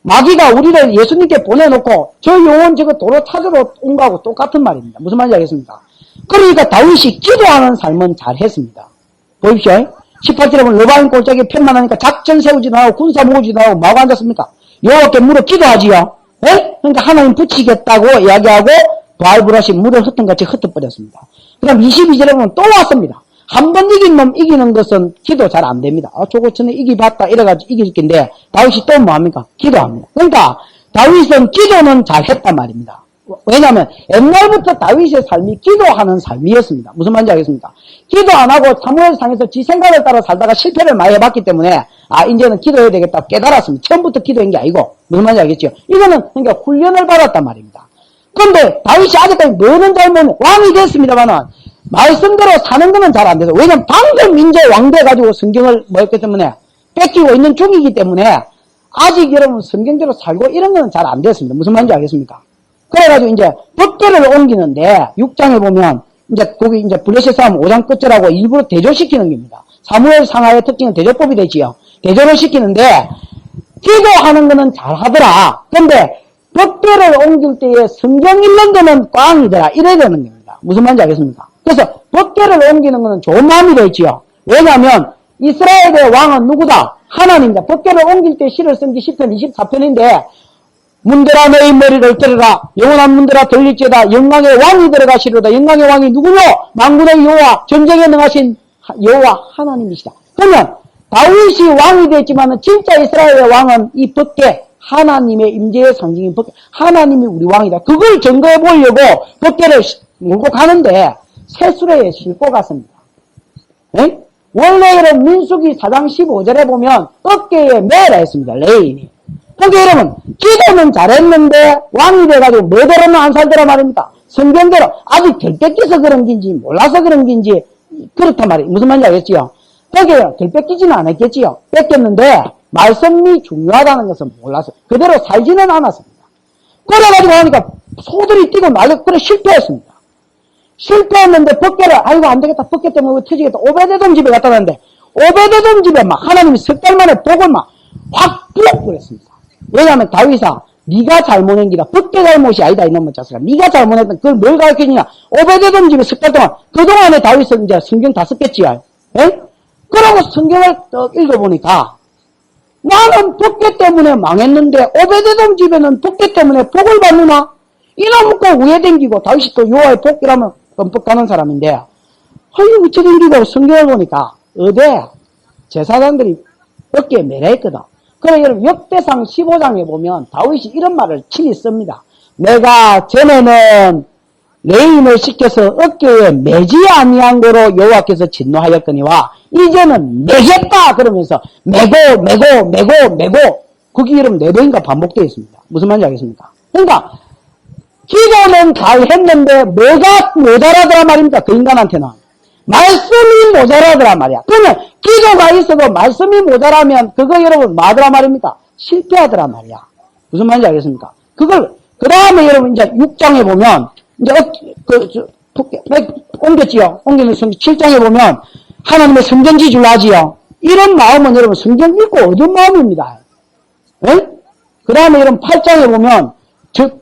마귀가 우리를 예수님께 보내놓고 저 영혼 저거 도로 찾으러 온 거하고 똑같은 말입니다. 무슨 말인지 알겠습니까? 그러니까 다윗이 기도하는 삶은 잘했습니다. 보십시오. 18절에 보면 르바임 골짜기에 편만하니까 작전 세우지도 않고 군사 모으지도 않고 마구 앉았습니까? 여호와께 물어 기도하지요. 에? 그러니까 하나님 붙이겠다고 이야기하고 바알브라시 물을 흩은같이 흩어버렸습니다. 그 다음 22절에 보면 또 왔습니다. 한 번 이긴 놈 이기는 것은 기도 잘 안 됩니다. 저거 전에 이기봤다 이래가지고 이길 건데 다윗이 또 뭐합니까? 기도합니다. 그러니까 다윗은 기도는 잘했단 말입니다. 왜냐하면 옛날부터 다윗의 삶이 기도하는 삶이었습니다. 무슨 말인지 알겠습니까? 기도 안 하고 사무엘상에서 지 생각을 따라 살다가 실패를 많이 해봤기 때문에 이제는 기도해야 되겠다 깨달았습니다. 처음부터 기도한 게 아니고 무슨 말인지 알겠죠? 이거는 그러니까 훈련을 받았단 말입니다. 그런데 다윗이 아직까지 뭐는 잘못 왕이 됐습니다만은 말씀대로 사는 거는 잘 안 돼서 왜냐면 방금 이제 왕 돼가지고 성경을 했기 때문에 뺏기고 있는 중이기 때문에 아직 여러분 성경대로 살고 이런 거는 잘 안 됐습니다. 무슨 말인지 알겠습니까? 그래가지고 이제 법궤를 옮기는데 6장에 보면 이제 거기 이제 블레셋 싸움 5장 끝절하고 일부러 대조시키는 겁니다. 사무엘 상하의 특징은 대조법이 되지요. 대조를 시키는데 기도하는 거는 잘 하더라. 근데 법궤를 옮길 때에 성경 읽는 거는 꽝이더라. 이래야 되는 겁니다. 무슨 말인지 알겠습니까? 그래서 법궤를 옮기는 거는 좋은 마음이 되지요. 왜냐하면 이스라엘의 왕은 누구다? 하나님이다. 법궤를 옮길 때 시를 쓴 게 10편 24편인데 문들아 너희 머리를 들어라. 영원한 문들아 들릴지어다. 영광의 왕이 들어가시로다. 영광의 왕이 누구뇨? 만군의 여호와, 전쟁에 능하신 여호와 하나님이시다. 그러면 다윗이 왕이 됐지만 진짜 이스라엘의 왕은 이 법궤, 하나님의 임재의 상징인 법궤, 하나님이 우리 왕이다. 그걸 증거해 보려고 법궤를 몰고 가는데 세수레에 싣고 갔습니다. 에? 원래는 민수기 4장 15절에 보면 어깨에 매라 했습니다. 레인이. 그게 여러분, 기도는 잘했는데 왕이 돼가지고 뭐대로는 안 살더라 말입니다. 성경대로 아직 덜 뺏겨서 그런 긴지 몰라서 그런 긴지 그렇단 말이에요. 무슨 말인지 알겠지요? 거기에 덜 뺏기지는 않았겠지요. 뺏겼는데 말씀이 중요하다는 것은 몰라서 그대로 살지는 않았습니다. 그래가지고 하니까 소들이 뛰고 난리 그래 실패했습니다. 실패했는데 법궤를 아이고 안되겠다 법궤 때문에 터지겠다 오베데돔 집에 갖다 놨는데 오베데돔 집에 막 하나님이 석 달 만에 복을 막 확 부어버렸습니다. 왜냐하면 다윗아 네가 잘못한 기라 법궤 잘못이 아니다 이놈의 자식아 네가 잘못했던 그걸 뭘 가르쳐주냐 오베데돔 집에 석 달 동안 그동안에 다윗은 이제 성경 다 썼겠지요. 에? 그러고 성경을 읽어보니까 나는 법궤 때문에 망했는데 오베데돔 집에는 법궤 때문에 복을 받느나 이놈은 꼭 위에 댕기고 다윗이 또 여호와의 복이라면 끔뻑 가는 사람인데 아니 어째 댕기고 성경을 보니까 어제 제사장들이 어깨에 매라했거든. 그래 여러분 역대상 15장에 보면 다윗이 이런 말을 친히 씁니다. 내가 전에는 레인을 시켜서 어깨에 매지 아니한 거로 여호와께서 진노하였거니와 이제는 매겠다 그러면서 매고 그게 여러분 4번인가 반복되어 있습니다. 무슨 말인지 알겠습니까? 그러니까 기도는 잘 했는데 뭐가 모자라더라 말입니다. 그 인간한테는 말씀이 모자라더라 말이야. 그러면 기도가 있어도 말씀이 모자라면 그거 여러분 뭐하더라 말입니까? 실패하더라 말이야. 무슨 말인지 알겠습니까? 그걸 그 다음에 여러분 이제 6장에 보면 이제 옮겼지요. 옮기는 성경 7장에 보면 하나님의 성전지주를 하지요. 이런 마음은 여러분 성경 읽고 얻은 마음입니다. 그 다음에 여러분 8장에 보면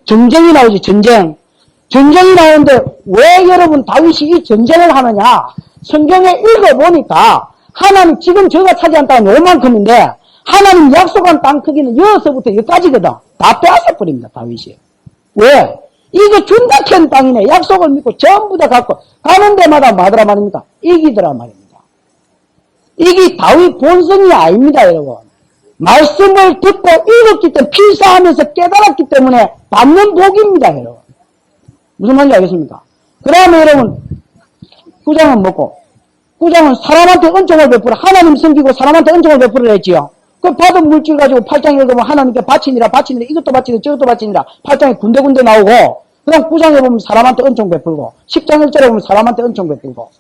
전쟁이 나오지 전쟁이 나오는데 왜 여러분 다윗이 이 전쟁을 하느냐 성경에 읽어보니까 하나님 지금 저가 차지한 땅은 요만큼인데 하나님 약속한 땅 크기는 여기서부터 여기까지거든. 다 빼앗아버립니다 다윗이. 왜? 이거 준다 캔 땅이네. 약속을 믿고 전부 다 갖고 가는 데마다 뭐하더라 말입니까? 이기더라 말입니다. 이게 다윗 본성이 아닙니다 여러분. 말씀을 듣고 읽었기 때문에 필사하면서 깨달았기 때문에 받는 복입니다 여러분. 무슨 말인지 알겠습니까? 그 다음에 여러분 구장은 뭐고? 구장은 사람한테 은총을 베풀어 하나님 섬기고 사람한테 은총을 베풀어 했지요. 그 받은 물질 가지고 8장 읽으면 하나님께 바치니라 이것도 바치니라 저것도 바치니라 8장에 군데군데 나오고 그 다음 9장에 보면 사람한테 은총 베풀고 10장 1절에 보면 사람한테 은총 베풀고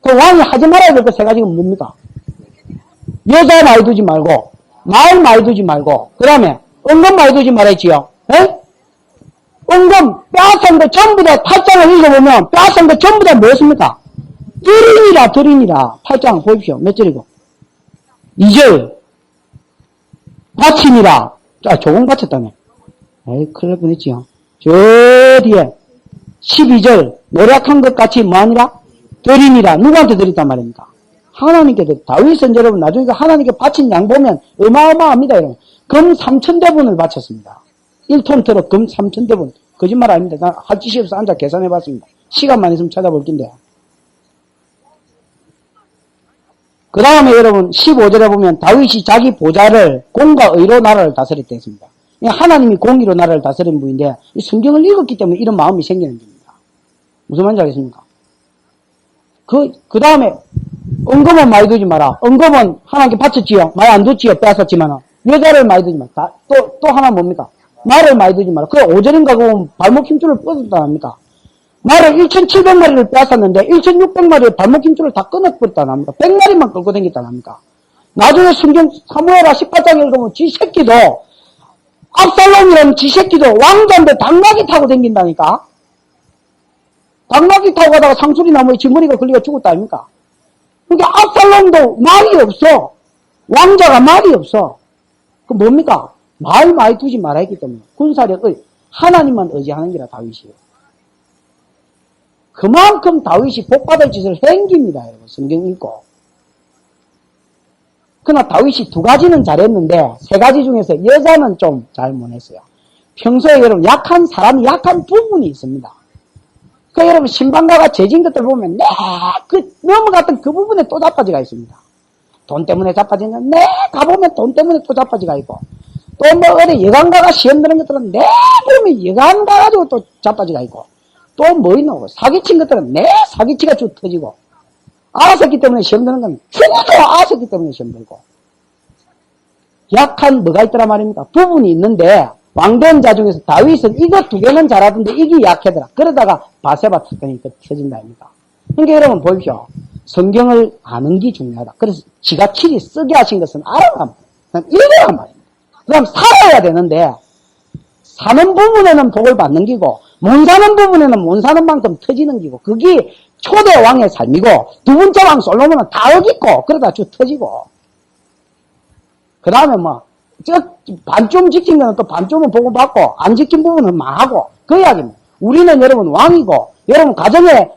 그 왕이 하지 말아야 될 거 세 가지가 뭡니까? 여자 많이 두지 말고 말 많이 두지 말고 그 다음에 은금 많이 두지 말았지요. 은금 빼앗은 거 전부 다 8장을 읽어보면 빼앗은 거 전부 다 뭐였습니까? 드리니라 8장 보십시오. 몇 절이고 2절 바치니라 조공 바쳤다네. 에이 큰일 날 뻔했지요. 저 뒤에 12절 노력한 것 같이 뭐하니라? 드리니라 누구한테 드렸단 말입니까? 하나님께 드렸다. 다윗은 여러분 나중에 하나님께 바친 양 보면 어마어마합니다. 여러분. 금 3,000대분을 바쳤습니다. 1톤트로 금 3,000대분. 거짓말 아닙니다. 나 할 짓이 없어 앉아 계산해봤습니다. 시간만 있으면 찾아볼 텐데. 그 다음에 여러분 15절에 보면 다윗이 자기 보좌를 공과 의로 나라를 다스렸다 했습니다. 하나님이 공의로 나라를 다스린 분인데 이 성경을 읽었기 때문에 이런 마음이 생기는 겁니다. 무슨 말인지 알겠습니까? 그 다음에 은금은 많이 두지 마라. 은금은 하나님께 바쳤지요. 많이 안 뒀지요. 빼앗았지만은. 여자를 많이 두지 마라. 또 하나 뭡니까? 말을 많이 두지 마라. 그 5절인가 그건 발목 힘줄을 뻗었다 합니까? 말을 1,700마리를 빼앗았는데 1,600마리의 발목 힘줄을 다 끊어버렸다 합니까? 100마리만 끌고 다녔다 합니까? 나중에 성경 사무엘하 18장 읽으면 지 새끼도 압살롬이라는 지 새끼도 왕자인데 당나귀 타고 다닌다니까? 당나귀 타고 가다가 상수리 나무에 지머리가 걸리가 죽었다 아닙니까? 그러니까 압살롬도 말이 없어. 왕자가 말이 없어. 그 뭡니까? 말 많이 두지 말아야 했기 때문에 군사력을 하나님만 의지하는 게라 다윗이에요. 그만큼 다윗이 복받을 짓을 행깁니다, 여러분. 성경 읽고. 그러나 다윗이 두 가지는 잘했는데, 세 가지 중에서 여자는 좀 잘 못했어요. 평소에 여러분, 약한 사람이 약한 부분이 있습니다. 그 여러분, 신방가가 죄진 것들 보면, 넘어갔던 그 부분에 또 자빠지가 있습니다. 돈 때문에 자빠지는, 가보면 돈 때문에 또 자빠지가 있고, 또 뭐, 어디 여간가가 시험 드는 것들은, 보면 여간 가가지고 또 자빠지가 있고, 또 뭐 있노? 사기친 것들은, 사기치가 쭉 터지고, 알았었기 때문에 시험 드는 건, 죽어도 알았었기 때문에 시험 들고, 약한 뭐가 있더라 말입니다. 부분이 있는데, 왕된 자 중에서 다윗은 이거 두 개는 잘하던데 이게 약하더라. 그러다가 바세바 사건이 터진다 아닙니까? 그러니까 여러분 보십시오. 성경을 아는 게 중요하다. 그래서 지가 길이 쓰게 하신 것은 알아란 말이에요. 읽으란 말입니다. 그럼 살아야 되는데 사는 부분에는 복을 받는 기고 못 사는 부분에는 못 사는 만큼 터지는 기고 그게 초대 왕의 삶이고 두 번째 왕 솔로몬은 다 어깃고 그러다 쭉 터지고 그 다음에 반쯤 지킨 거는 또 반쯤은 보고받고, 안 지킨 부분은 망하고, 그 이야기입니다. 우리는 여러분 왕이고, 여러분 가정에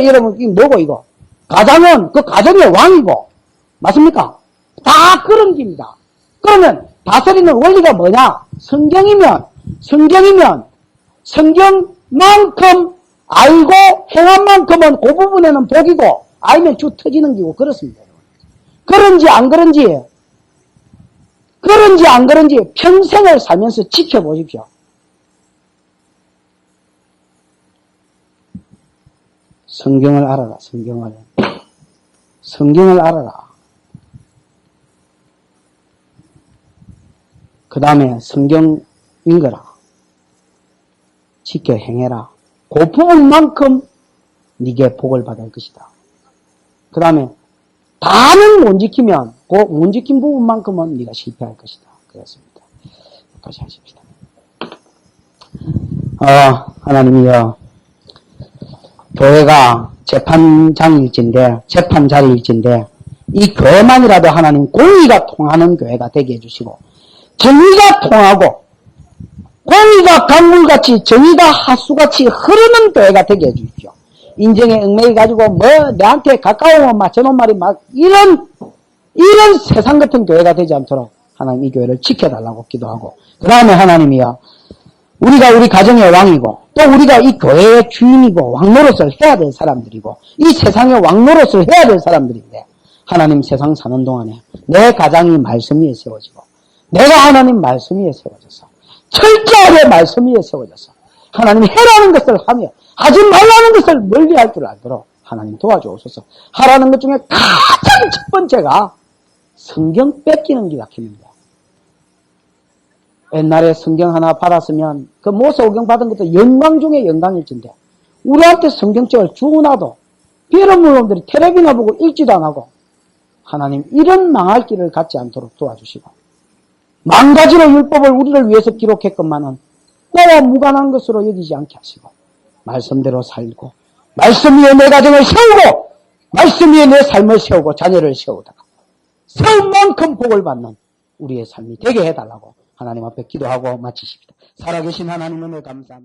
여러분, 이거 뭐고, 이거? 가장은 그 가정의 왕이고, 맞습니까? 다 그런 길이다. 그러면 다스리는 원리가 뭐냐? 성경이면, 성경만큼 알고 행한 만큼은 그 부분에는 복이고, 알면 쭉 터지는 기고, 그렇습니다. 그런지 안 그런지 평생을 살면서 지켜보십시오. 성경을 알아라, 성경을 알아라. 그 다음에 성경 읽어라. 지켜 행해라. 그 부분만큼 네게 복을 받을 것이다. 그 다음에 다는 못 지키면 그 못 지킨 부분만큼은 네가 실패할 것이다. 그렇습니다. 다시 하십시다. 하나님이여, 교회가 재판자리일진데 이 교회만이라도 하나님 공의가 통하는 교회가 되게 해주시고 정의가 통하고 공의가 강물같이 정의가 하수같이 흐르는 교회가 되게 해주십시오. 인정에 얽매이 가지고 내한테 가까우면 저놈 말이 이런 세상 같은 교회가 되지 않도록 하나님 이 교회를 지켜달라고 기도하고 그 다음에 하나님이여 우리가 우리 가정의 왕이고 또 우리가 이 교회의 주인이고 왕노릇을 해야 될 사람들이고 이 세상의 왕노릇을 해야 될 사람들인데 하나님 세상 사는 동안에 내 가장이 말씀 위에 세워지고 내가 하나님 말씀 위에 세워져서 철저하게 말씀 위에 세워져서 하나님 해라는 것을 하며 하지 말라는 것을 멀리할 줄 알도록 하나님 도와주옵소서. 하라는 것 중에 가장 첫 번째가 성경 뺏기는 게 약입니다. 옛날에 성경 하나 받았으면 그 모세오경 받은 것도 영광 중에 영광일진데 우리한테 성경책을 주고 나도 비열한 놈들이 텔레비나 보고 읽지도 안 하고 하나님 이런 망할 길을 갖지 않도록 도와주시고 망가지는 율법을 우리를 위해서 기록했건만은 나와 무관한 것으로 여기지 않게 하시고 말씀대로 살고 말씀 위에 내 가정을 세우고 말씀 위에 내 삶을 세우고 자녀를 세우다가 세운 만큼 복을 받는 우리의 삶이 되게 해달라고 하나님 앞에 기도하고 마치십니다. 살아계신 하나님 은혜 감사합니다.